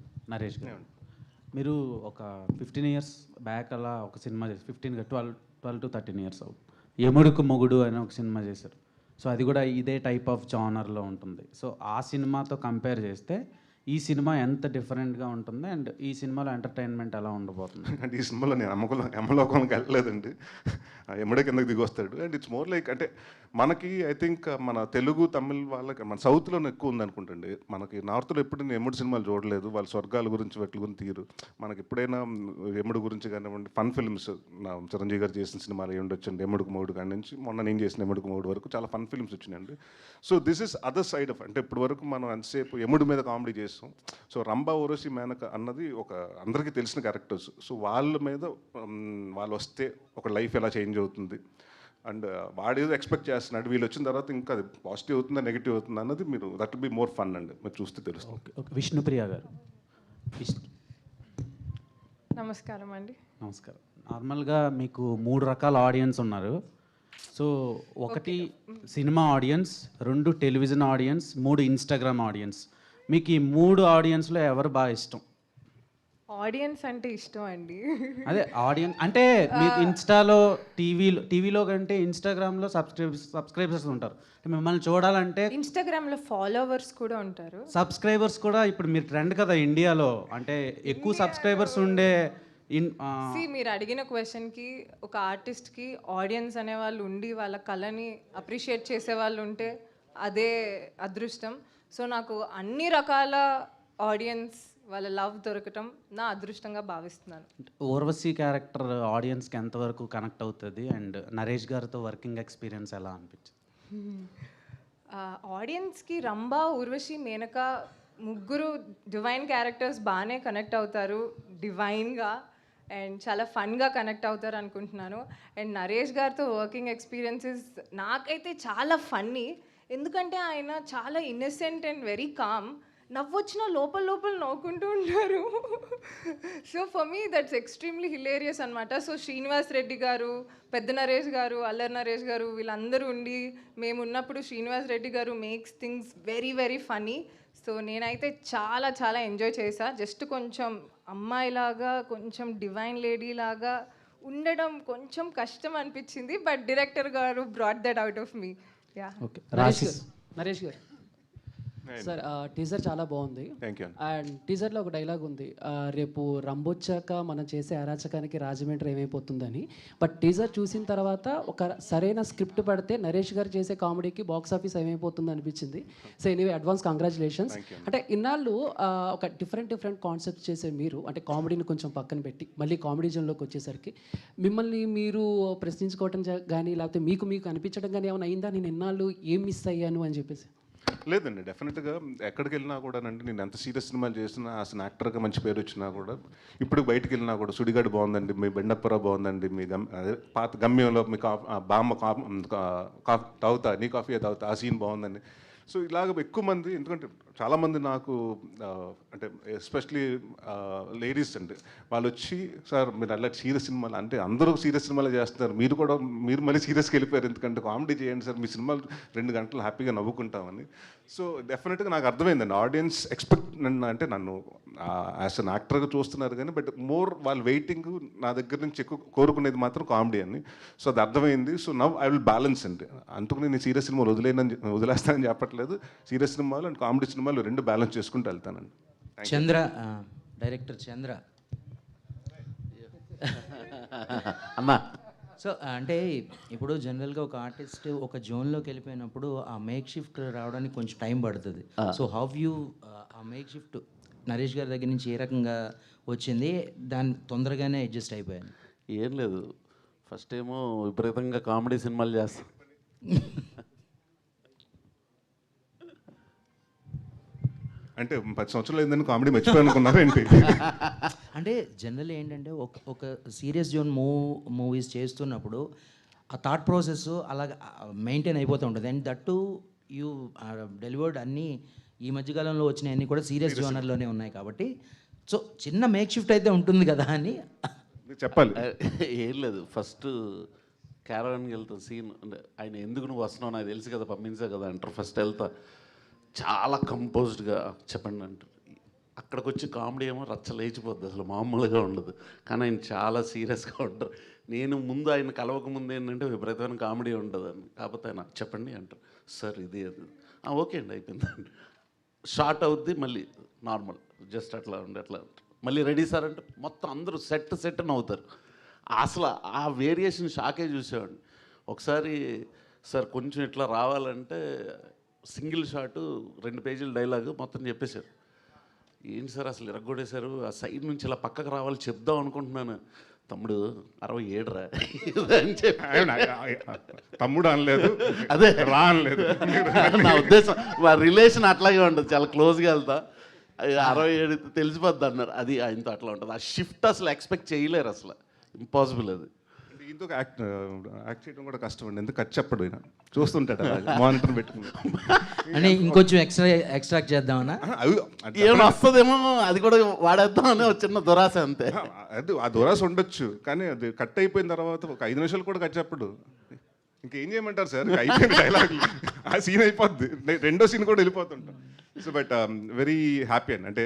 మీరు ఒక 15 years బ్యాక్ అలా ఒక సినిమా చేసి 12 to 13 years అవుతుంది, యముడుకు మొగుడు అని ఒక సినిమా చేశారు. సో అది కూడా ఇదే టైప్ ఆఫ్ జానర్లో ఉంటుంది. సో ఆ సినిమాతో కంపేర్ చేస్తే ఈ సినిమా ఎంత డిఫరెంట్గా ఉంటుంది అండ్ ఈ సినిమాలో ఎంటర్టైన్మెంట్ ఎలా ఉండబోతుంది? అంటే ఈ సినిమాలో నేను యమలోకంకి వెళ్ళలేదండి, యముడే కిందకి దిగి వస్తాడు. అండ్ ఇట్స్ మోర్ లైక్ అంటే మనకి ఐ థింక్ మన తెలుగు తమిళ్ వాళ్ళకి మన సౌత్లో ఎక్కువ ఉంది అనుకుంటండి. మనకి నార్త్లో ఎప్పుడు నేను యముడు సినిమాలు చూడలేదు, వాళ్ళ స్వర్గాల గురించి వాటి గురించి తీరు. మనకి ఎప్పుడైనా యముడు గురించి కానివ్వండి, ఫన్ ఫిల్మ్స్ నా చిరంజీవి గారు చేసిన సినిమాలు అయ్యి ఉండొచ్చండి, యముడుకు మూడు కాడి నుంచి మొన్న నేను చేసిన యముడుకు మూడు వరకు చాలా ఫన్ ఫిల్మ్స్ వచ్చినాయండి. So this is other side of అంటే ఇప్పుడు వరకు మనం ఎంతసేపు యముడు మీద కామెడీ చేసి చేసాం. సో రంభా ఊర్వశి మేనక అన్నది ఒక అందరికీ తెలిసిన క్యారెక్టర్స్. సో వాళ్ళ మీద వాళ్ళు వస్తే ఒక లైఫ్ ఎలా చేంజ్ అవుతుంది అండ్ వాడేదో ఎక్స్పెక్ట్ చేస్తున్నాడు, వీళ్ళు వచ్చిన తర్వాత ఇంకా అది పాజిటివ్ అవుతుందా నెగిటివ్ అవుతుందా అన్నది మీరు that will be more fun అండి, మీరు చూస్తే తెలుస్తుంది. విష్ణుప్రియ గారు. నమస్కారం అండి. నమస్కారం. నార్మల్గా మీకు 3 రకాల ఆడియన్స్ ఉన్నారు. So 1 cinema audience, 2 television audience, 3 Instagram audience. మీకు ఈ 3 ఆడియన్స్లో ఎవరు బాగా ఇష్టం? ఆడియన్స్ అంటే ఇష్టం అండి. అదే ఆడియన్స్ అంటే మీకు ఇన్స్టాలో టీవీలో కంటే ఇన్స్టాగ్రామ్లో సబ్స్క్రైబర్స్ ఉంటారు. మిమ్మల్ని చూడాలంటే ఇన్స్టాగ్రామ్లో ఫాలోవర్స్ కూడా ఉంటారు. సబ్స్క్రైబర్స్ కూడా ఇప్పుడు మీరు ట్రెండ్ కదా ఇండియాలో, అంటే ఎక్కువ సబ్స్క్రైబర్స్ ఉండే మీరు అడిగిన క్వశ్చన్కి ఒక ఆర్టిస్ట్కి ఆడియన్స్ అనేవాళ్ళు ఉండి వాళ్ళ కళని అప్రిషియేట్ చేసే వాళ్ళు ఉంటే అదే అదృష్టం. సో నాకు అన్ని రకాల ఆడియన్స్ వాళ్ళ లవ్ దొరకటం నా అదృష్టంగా భావిస్తున్నాను. ఊర్వశి క్యారెక్టర్ ఆడియన్స్కి ఎంతవరకు కనెక్ట్ అవుతుంది అండ్ నరేష్ గారితో వర్కింగ్ ఎక్స్పీరియన్స్ ఎలా అనిపించింది? ఆడియన్స్కి రంభా, ఊర్వశి, మేనక ముగ్గురు డివైన్ క్యారెక్టర్స్ బాగానే కనెక్ట్ అవుతారు, డివైన్గా అండ్ చాలా ఫన్గా కనెక్ట్ అవుతారు అనుకుంటున్నాను. అండ్ నరేష్ గారితో వర్కింగ్ ఎక్స్పీరియన్సెస్ నాకైతే చాలా ఫన్నీ, ఎందుకంటే ఆయన చాలా ఇన్నసెంట్ అండ్ వెరీ కామ్. నవ్వొచ్చిన లోపల లోపల నవ్వుకుంటూ ఉంటారు. So for me that's extremely hilarious అనమాట. సో శ్రీనివాస్ రెడ్డి గారు, పెద్ద నరేష్ గారు, అల్లరి నరేష్ గారు వీళ్ళందరూ ఉండి మేము ఉన్నప్పుడు Srinivas Reddy garu makes things very very funny. So నేనైతే చాలా చాలా ఎంజాయ్ చేశా. జస్ట్ కొంచెం అమ్మాయిలాగా కొంచెం డివైన్ లేడీ లాగా ఉండడం కొంచెం కష్టం అనిపించింది, బట్ డైరెక్టర్ గారు brought that out of me. Yeah. Naresh గారు సార్, టీజర్ చాలా బాగుంది. అండ్ టీజర్లో ఒక డైలాగ్ ఉంది, రేపు రంబొచ్చాక మనం చేసే అరాచకానికి రాజమండ్రి ఏమైపోతుందని. బట్ టీజర్ చూసిన తర్వాత ఒక సరైన స్క్రిప్ట్ పడితే నరేష్ గారు చేసే కామెడీకి బాక్స్ ఆఫీస్ ఏమైపోతుంది అనిపించింది. So anyway advance congratulations. అంటే ఇన్నాళ్ళు ఒక డిఫరెంట్ కాన్సెప్ట్ చేసే మీరు, అంటే కామెడీని కొంచెం పక్కన పెట్టి మళ్ళీ కామెడీ జోన్లోకి వచ్చేసరికి మిమ్మల్ని మీరు ప్రశ్నించుకోవటం కానీ లేకపోతే మీకు అనిపించడం కానీ ఏమైనా అయిందా, నేను ఇన్నాళ్ళు ఏం మిస్ అయ్యాను అని చెప్పేసి? లేదండి, డెఫినెట్గా ఎక్కడికి వెళ్ళినా కూడా అండి, నేను ఎంత సీరియస్ సినిమాలు చేసినా అసలు యాక్టర్గా మంచి పేరు వచ్చినా కూడా ఇప్పుడు బయటకు వెళ్ళినా కూడా సుడిగాడు బాగుందండి, మీ బెండప్పరావు బాగుందండి, మీ అదే పాత గమ్యంలో మీ బామ్మ తాగుతా నీ కాఫీ తాగుతా ఆ సీన్ బాగుందండి. సో ఇలాగ ఎక్కువ మంది, ఎందుకంటే చాలామంది నాకు అంటే ఎస్పెషలీ లేడీస్ అండి, వాళ్ళు వచ్చి సార్ మీరు అలా సీరియస్ సినిమాలు అంటే అందరూ సీరియస్ సినిమాలు చేస్తున్నారు, మీరు మళ్ళీ సీరియస్కి వెళ్ళిపోయారు, ఎందుకంటే కామెడీ చేయండి సార్, మీ సినిమాలు 2 గంటలు హ్యాపీగా నవ్వుకుంటామని. సో డెఫినెట్గా నాకు అర్థమైందండి, ఆడియన్స్ ఎక్స్పెక్ట్ అంటే నన్ను యాజ్ అన్ యాక్టర్గా చూస్తున్నారు కానీ బట్ మోర్ వాళ్ళు వెయిటింగ్ నా దగ్గర నుంచి ఎక్కువ కోరుకునేది మాత్రం కామెడీ అని. సో అది అర్థమైంది. So now I will balance అండి, అందుకు నేను సీరియస్ సినిమాలు వదిలేస్తానని చెప్పట్లేదు, సీరియస్ సినిమాలు అండ్ కామెడీ సినిమాలు 2 బ్యాలెన్స్ చేసుకుంటూ వెళ్తానండి. చంద్ర, డైరెక్టర్ చంద్ర అమ్మా. సో అంటే ఇప్పుడు జనరల్గా ఒక ఆర్టిస్ట్ ఒక జోన్లోకి వెళ్ళిపోయినప్పుడు ఆ మేక్ షిఫ్ట్ రావడానికి కొంచెం టైం పడుతుంది. సో హౌ యూ ఆ మేక్ షిఫ్ట్ నరేష్ గారి దగ్గర నుంచి ఏ రకంగా వచ్చింది, దాన్ని తొందరగానే అడ్జస్ట్ అయిపోయాను? ఏం లేదు, ఫస్ట్ ఏమో విపరీతంగా కామెడీ సినిమాలు చేస్తాను. అంటే 10 సంవత్సరాలు అయిందని కామెడీ మర్చిపోయానుకున్నారు ఏంటి? అంటే జనరల్ ఏంటంటే ఒక సీరియస్ జోన్ మూవీస్ చేస్తున్నప్పుడు ఆ థాట్ ప్రాసెస్ అలాగ మెయింటైన్ అయిపోతూ ఉంటుంది. అండ్ దట్టు యూ డెలివర్డ్ అన్నీ ఈ మధ్యకాలంలో వచ్చినాయి అన్నీ కూడా సీరియస్ జోనర్లోనే ఉన్నాయి కాబట్టి సో చిన్న మేక్ షిఫ్ట్ అయితే ఉంటుంది కదా అని చెప్పాలి. ఏం లేదు, ఫస్ట్ క్యారవాన్కి వెళ్తా సీన్, ఆయన ఎందుకు నువ్వు వస్తున్నావు నాకు తెలుసు కదా పంపించా కదా అంటారు. ఫస్ట్ వెళ్తా చాలా కంపోజ్డ్గా చెప్పండి అంటారు, అక్కడికి వచ్చి కామెడీ ఏమో రచ్చ లేచిపోద్ది, అసలు మామూలుగా ఉండదు. కానీ ఆయన చాలా సీరియస్గా ఉంటారు. నేను ముందు ఆయన కలవక ముందు ఏంటంటే విపరీతమైన కామెడీ ఉంటుందని, కాకపోతే ఆయన చెప్పండి అంటారు, సార్ ఇది అది ఓకే అండి అయిపోయిందండి, షార్ట్ అవుద్ది మళ్ళీ నార్మల్ జస్ట్ అట్లా ఉండి అట్లా మళ్ళీ రెడీ సార్ అంటే మొత్తం అందరూ సెట్ నవ్వుతారు. అసలు ఆ వేరియేషన్ షాకే చూసేవాడిని. ఒకసారి సార్ కొంచెం ఇట్లా రావాలంటే సింగిల్ షాటు 2 పేజీల డైలాగు మొత్తం చెప్పేశారు. ఏంటి సార్ అసలు ఇరగొడేశారు, ఆ సైడ్ నుంచి ఇలా పక్కకు రావాలి చెప్దాం అనుకుంటున్నాను, తమ్ముడు 67 రా అని చెప్పి తమ్ముడు అనలేదు, అదే రా అనలేదు. నా ఉద్దేశం మా రిలేషన్ అట్లాగే ఉంటుంది, చాలా క్లోజ్గా వెళ్తా. 67 తెలిసిపోద్ది అన్నారు. అది ఆయనతో అట్లా ఉంటుంది. ఆ షిఫ్ట్ అసలు ఎక్స్పెక్ట్ చేయలేరు, అసలు ఇంపాసిబుల్ అది. ఇంకొక యాక్ట్ చేయడం కూడా కష్టం అండి, ఎందుకు ఖర్చు చెప్పడు ఆయన చూస్తుంటాడు మానిటర్ పెట్టుకుని. అంటే ఇంకొంచెం ఎక్స్ట్రాక్ట్ చేద్దామన్నా, ఏమైనా వస్తుందేమో అది కూడా వాడేద్దామని ఒక చిన్న దురాశ అంతే. అది ఆ దురాశ ఉండొచ్చు, కానీ అది కట్ అయిపోయిన తర్వాత ఒక 5 నిమిషాలు కూడా ఖర్చు చెప్పడు. ఇంకేం చేయమంటారు సార్, అయిపోయింది డైలాగ్, ఆ సీన్ అయిపోద్ది, రెండో సీన్ కూడా వెళ్ళిపోతుంటాం. సో బట్ వెరీ హ్యాపీ అండి. అంటే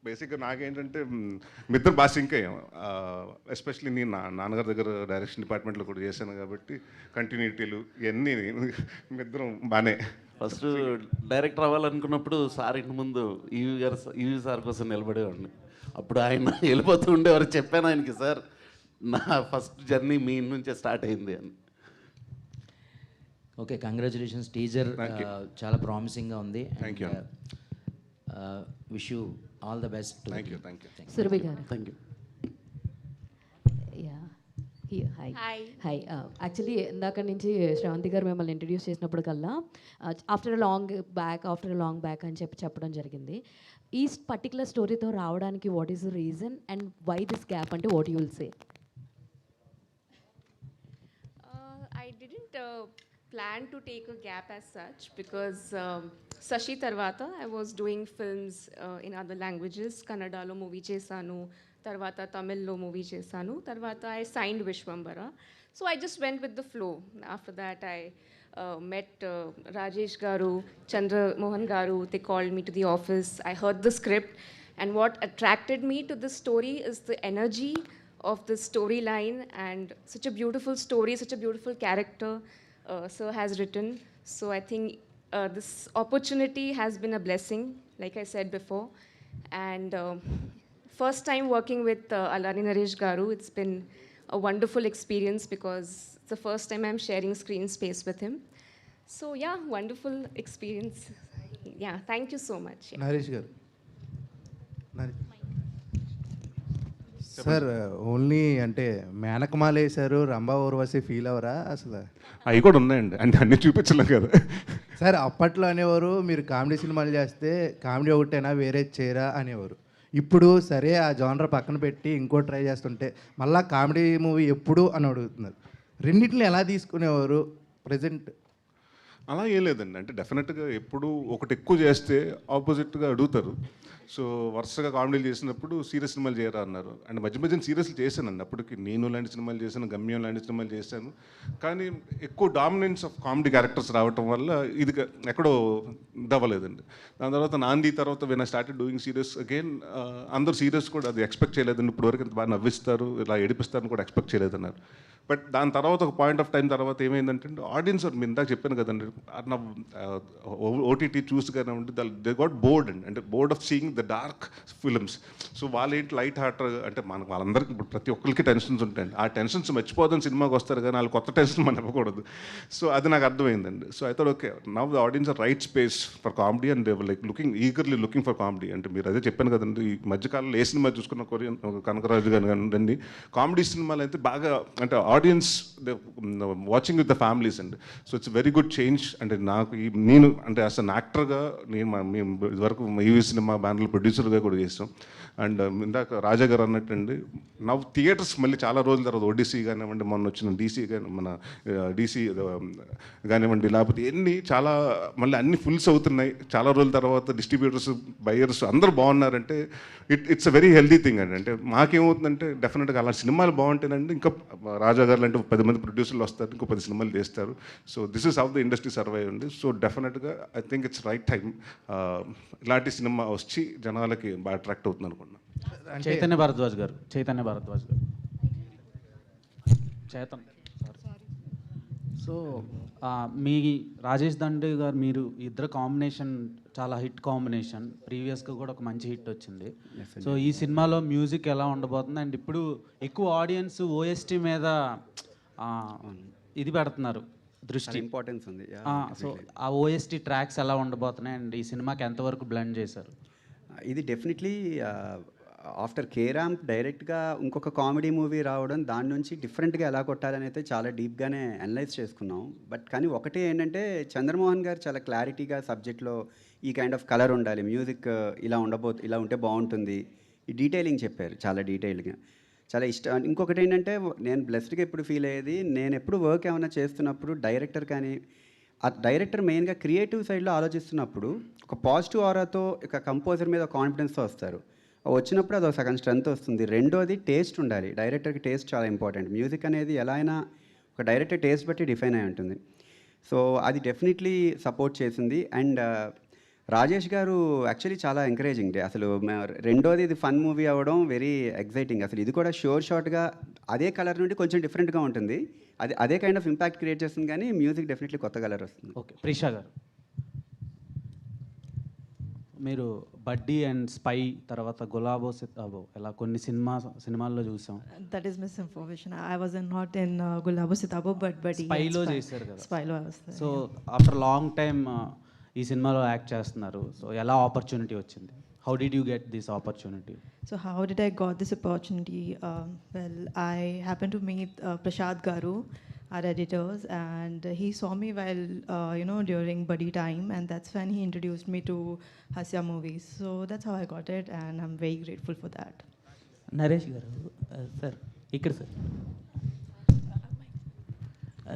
బేసిక్గా నాకేంటంటే మీ ఇద్దరు బాగా సింక్ అయ్యాం. ఎస్పెషలీ నేను నాన్నగారి దగ్గర డైరెక్షన్ డిపార్ట్మెంట్లో కూడా చేశాను కాబట్టి కంటిన్యూటీలు ఇవన్నీ మీ ఇద్దరం బాగానే. ఫస్ట్ డైరెక్టర్ అవ్వాలనుకున్నప్పుడు సార్ ఇంటి ముందు ఈవీ సార్ కోసం నిలబడేవాడిని. అప్పుడు ఆయన వెళ్ళిపోతూ ఉండేవారు. చెప్పాను ఆయనకి, సార్ నా ఫస్ట్ జర్నీ మీ నుంచే స్టార్ట్ అయింది అని. Okay, congratulations. టీజర్ చాలా ప్రామిసింగ్గా ఉంది. Thank you. Wish you all the best. Thank you. Surabhi గారు. Thank you. హాయ్. యాక్చువల్లీ ఇందాక నుంచి శ్రవంతి గారు మిమ్మల్ని ఇంట్రడ్యూస్ చేసినప్పుడు కల్లా ఆఫ్టర్ లాంగ్ బ్యాక్ అని చెప్పడం జరిగింది. ఈ పర్టికులర్ స్టోరీతో రావడానికి what is the reason and why this gap అంటే what you will say? I didn't plan to take a gap as such because Sashi Tarvata I was doing films in other languages. Kannadalo movie chesanu, tarvata Tamil lo movie chesanu, tarvata I signed Vishwambara. So I just went with the flow. After that I met Rajesh Garu, Chandra Mohan Garu. They called me to the office. I heard the script, and what attracted me to this story is the energy of the storyline and such a beautiful story, such a beautiful character Sir has written. So I think this opportunity has been a blessing, like I said before. And first time working with Alani Naresh Garu, it's been a wonderful experience because it's the first time I'm sharing screen space with him. So yeah, wonderful experience. Yeah, thank you so much. Yeah. Naresh Garu. Sir only అంటే మేనకమాల వేశారు, Rambha Urvashi feel అవరా అసలు? అవి కూడా ఉన్నాయండి, అంటే అన్ని చూపించలేం కదా సార్. అప్పట్లో అనేవారు మీరు కామెడీ సినిమాలు చేస్తే కామెడీ ఒకటైనా వేరే చేయరా అనేవారు. ఇప్పుడు సరే ఆ జానర్ పక్కన పెట్టి ఇంకో ట్రై చేస్తుంటే మళ్ళీ కామెడీ మూవీ ఎప్పుడు అని అడుగుతున్నారు. రెండింటిని ఎలా తీసుకునేవారు ప్రజెంట్? అలా ఏం లేదండి, అంటే డెఫినెట్గా ఎప్పుడు ఒకటి ఎక్కువ చేస్తే ఆపోజిట్గా అడుగుతారు. సో వరుసగా కామెడీలు చేసినప్పుడు సీరియస్ సినిమాలు చేయరా అన్నారు. అండ్ మధ్య మధ్యన సీరియస్లు చేశానండి. అప్పటికి నేను లాంటి సినిమాలు చేశాను, గమ్యం లాంటి సినిమాలు చేశాను. కానీ ఎక్కువ డామినెన్స్ ఆఫ్ కామెడీ క్యారెక్టర్స్ రావటం వల్ల ఇది ఎక్కడో ఇదవ్వలేదండి. దాని తర్వాత నాంది తర్వాత when I started doing serious again, అందరూ సీరియస్ కూడా అది ఎక్స్పెక్ట్ చేయలేదండి. ఇప్పటివరకు ఇంత బాగా నవ్విస్తారు, ఇలా ఏడిపిస్తారని కూడా ఎక్స్పెక్ట్ చేయలేదన్నారు. బట్ దాని తర్వాత ఒక పాయింట్ ఆఫ్ టైం తర్వాత ఏమైందంటే ఆడియన్స్, మీరు ఇందాక చెప్పాను కదండి, నా ఓటీటీ చూసి కానివ్వండి, దే గాట్ బోర్డ్ అండి, అంటే board of seeing the dark films. So వాళ్ళు ఏంటి లైట్ హార్ట్, అంటే మనకు వాళ్ళందరికీ ఇప్పుడు ప్రతి ఒక్కరికి టెన్షన్స్ ఉంటాయండి. ఆ టెన్షన్స్ మర్చిపోదని సినిమాకి వస్తారు కానీ వాళ్ళు కొత్త టెన్షన్ మనం ఇవ్వకూడదు. సో అది నాకు అర్థమైందండి. సో అయితే okay, now the audience are right space for comedy and like eagerly looking for comedy. అంటే మీరు అదే చెప్పాను కదండి, ఈ మధ్యకాలంలో ఏ సినిమా చూసుకున్న కొరియన్ కనకరాజు కానివ్వండి, కామెడీ సినిమాలు అయితే బాగా, అంటే audience watching with the families అండి. So it's very good change. అంటే నాకు నేను అంటే అస్ అన్ యాక్టర్గా మేము ఇదివరకు ఈవీ సినిమా బ్యానర్లో ప్రొడ్యూసర్గా కూడా చేస్తాం. అండ్ ఇందాక రాజా గారు అన్నట్టండి, నా థియేటర్స్ మళ్ళీ చాలా రోజుల తర్వాత ఓడిసీ కానివ్వండి, మొన్న వచ్చిన డీసీ కానీ మన డీసీ కానివ్వండి, లేకపోతే ఎన్ని చాలా మళ్ళీ అన్ని ఫుల్స్ అవుతున్నాయి చాలా రోజుల తర్వాత. డిస్ట్రిబ్యూటర్స్, బయర్స్ అందరూ బాగున్నారంటే it's a very healthy thing అండి. అంటే మాకేమవుతుందంటే డెఫినెట్గా అలా సినిమాలు బాగుంటేనండి ఇంకా రాజా గారు అంటే 10 మంది ప్రొడ్యూసర్లు వస్తారు, ఇంకో 10 సినిమాలు చేస్తారు. So this is how the industry survive అండి. సో డెఫినెట్గా I think it's right time ఇలాంటి సినిమా వచ్చి జనాలకి బాగా అట్రాక్ట్ అవుతుంది అనుకున్నాను. చైతన్య భారద్వాజ్ గారు సో మీ రాజేష్ దండే గారు, మీరు ఇద్దరు కాంబినేషన్ చాలా హిట్ కాంబినేషన్. ప్రీవియస్గా కూడా ఒక మంచి హిట్ వచ్చింది. సో ఈ సినిమాలో మ్యూజిక్ ఎలా ఉండబోతుంది? అండ్ ఇప్పుడు ఎక్కువ ఆడియన్స్ ఓఎస్టీ మీద ఇది పెడుతున్నారు దృష్టి, ఇంపార్టెన్స్ ఉంది. సో ఆ ఓఎస్టీ ట్రాక్స్ ఎలా ఉండబోతున్నాయి అండ్ ఈ సినిమాకి ఎంతవరకు బ్లెండ్ చేశారు? ఇది డెఫినెట్లీ ఆఫ్టర్ కేరామ్ డైరెక్ట్గా ఇంకొక కామెడీ మూవీ రావడం, దాని నుంచి డిఫరెంట్గా ఎలా కొట్టాలని అయితే చాలా డీప్గానే అనలైజ్ చేసుకున్నాం. బట్ కానీ ఒకటే ఏంటంటే చంద్రమోహన్ గారు చాలా క్లారిటీగా సబ్జెక్ట్లో ఈ కైండ్ ఆఫ్ కలర్ ఉండాలి, మ్యూజిక్ ఇలా ఉంటే బాగుంటుంది, ఈ డీటెయిలింగ్ చెప్పారు చాలా డీటెయిల్గా, చాలా ఇష్టం. ఇంకొకటి ఏంటంటే నేను బ్లెస్డ్గా ఎప్పుడు ఫీల్ అయ్యేది, నేను ఎప్పుడు వర్క్ ఏమైనా చేస్తున్నప్పుడు డైరెక్టర్ కానీ ఆ డైరెక్టర్ మెయిన్గా క్రియేటివ్ సైడ్లో ఆలోచిస్తున్నప్పుడు ఒక పాజిటివ్ ఆరాతో ఒక కంపోజర్ మీద కాన్ఫిడెన్స్తో వస్తారు. వచ్చినప్పుడు అది ఒక సగం స్ట్రెంత్ వస్తుంది. రెండోది టేస్ట్ ఉండాలి, డైరెక్టర్కి టేస్ట్ చాలా ఇంపార్టెంట్. మ్యూజిక్ అనేది ఎలా అయినా ఒక డైరెక్టర్ టేస్ట్ బట్టి డిఫైన్ అయి ఉంటుంది. సో అది డెఫినెట్లీ సపోర్ట్ చేసింది. అండ్ రాజేష్ గారు యాక్చువల్లీ చాలా ఎంకరేజింగ్. అసలు రెండోది ఇది ఫన్ మూవీ అవ్వడం వెరీ ఎక్సైటింగ్. అసలు ఇది కూడా షార్ట్గా అదే కలర్ నుండి కొంచెం డిఫరెంట్గా ఉంటుంది, అదే కైండ్ ఆఫ్ ఇంపాక్ట్ క్రియేట్ చేస్తుంది, కానీ మ్యూజిక్ డెఫినెట్లీ కొత్త కలర్ వస్తుంది. ఓకే, ప్రిషా గారు, మీరు బడ్డీ అండ్ స్పై తర్వాత గులాబో సితాబో ఇలా కొన్ని సినిమాల్లో చూసాం. That is misinformation. I was not in Gulabo Sitabo, but స్పైలో చేశారు కదా. స్పైలో I was there. So after long time ఈ సినిమాలో యాక్ట్ చేస్తున్నారు. సో ఎలా ఆపర్చునిటీ వచ్చింది? How did you get this opportunity? So how did I got this opportunity? Well, I happened to meet Prashad Garu, our editors, and he saw me while during buddy time, and that's when he introduced me to Hasya movies. So that's how I got it, and I'm very grateful for that. Naresh గారు sir, ఇక్కడ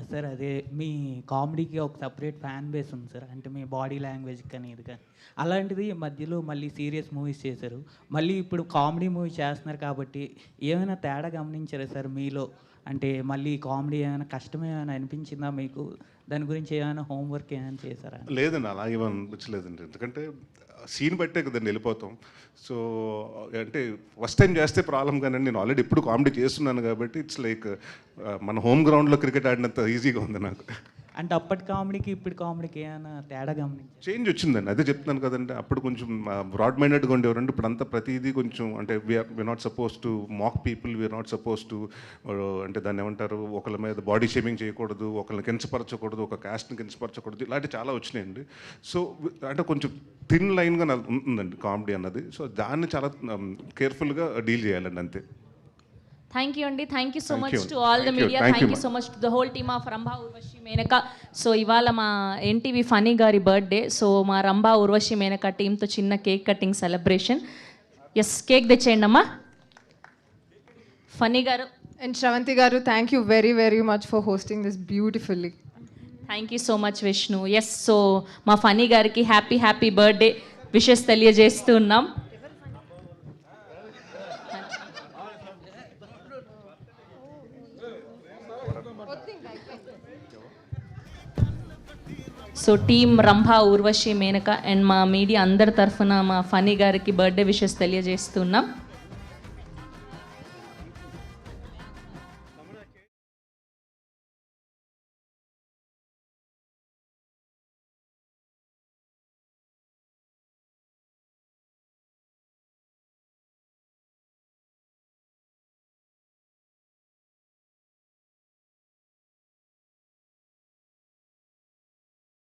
sir అదే మీ కామెడీకి ఒక separate fan base ఉంది sir, అంటే మీ body language కానీ ఇది కానీ. అలాంటిది మధ్యలో మళ్ళీ సీరియస్ మూవీస్ చేశారు, మళ్ళీ ఇప్పుడు కామెడీ మూవీ చేస్తున్నారు కాబట్టి ఏమైనా తేడా గమనించారా సార్ మీలో? అంటే మళ్ళీ కామెడీ ఏమైనా కష్టం ఏమైనా అనిపించిందా మీకు? దాని గురించి ఏమైనా హోంవర్క్ ఏమైనా చేశారా? లేదండి, అలాగే అనిపించలేదండి. ఎందుకంటే సీన్ బట్టే కదండి వెళ్ళిపోతాం. సో అంటే ఫస్ట్ టైం చేస్తే ప్రాబ్లం కానీ నేను ఆల్రెడీ ఎప్పుడు కామెడీ చేస్తున్నాను కాబట్టి ఇట్స్ లైక్ మన హోమ్ గ్రౌండ్లో క్రికెట్ ఆడినంత ఈజీగా ఉంది నాకు. అంటే అప్పటి కామెడీకి ఇప్పుడు కామెడీకి ఏమైనా తేడా గమనించారు? చేంజ్ వచ్చిందండి, అదే చెప్తున్నాను కదండి. అప్పుడు కొంచెం బ్రాడ్ మైండెడ్గా ఉండేవారండి, ఇప్పుడు అంతా ప్రతిదీ కొంచెం అంటే we're not suppose to mock people, we're not suppose to అంటే దాన్ని ఏమంటారు, ఒకళ్ళ మీద బాడీ షేమింగ్ చేయకూడదు, ఒకళ్ళని కించపరచకూడదు, ఒక కాస్ట్ని కించపరచకూడదు, ఇలాంటివి చాలా వచ్చినాయండి. సో అంటే కొంచెం థిన్ లైన్గా ఉంటుందండి కామెడీ అన్నది. సో దాన్ని చాలా కేర్ఫుల్గా డీల్ చేయాలండి, అంతే. థ్యాంక్ యూ అండి. Thank you so Thank much you. To all the Thank you. Media. Thank thank you, you so much to the whole team of Rambha, Urvashi, Menaka. So ఇవాళ మా ఎన్టీవీ ఫనీ గారి బర్త్డే. సో మా రంభా, ఉర్వశి, మేనక టీంతో చిన్న cake cutting celebration. Yes, cake తెచ్చేయండి అమ్మా. ఫనీ గారు and Sravanthi గారు, thank you very very much for hosting this beautifully. Thank you so much Vishnu. Yes, so మా ఫనీ గారికి హ్యాపీ హ్యాపీ బర్త్డే విషెస్ తెలియజేస్తూ ఉన్నాం. So team Rambha, Urvashi, Menaka and మా మీడియా అందరి తరఫున మా ఫనీ గారికి బర్త్డే విషెస్ తెలియజేస్తున్నాం.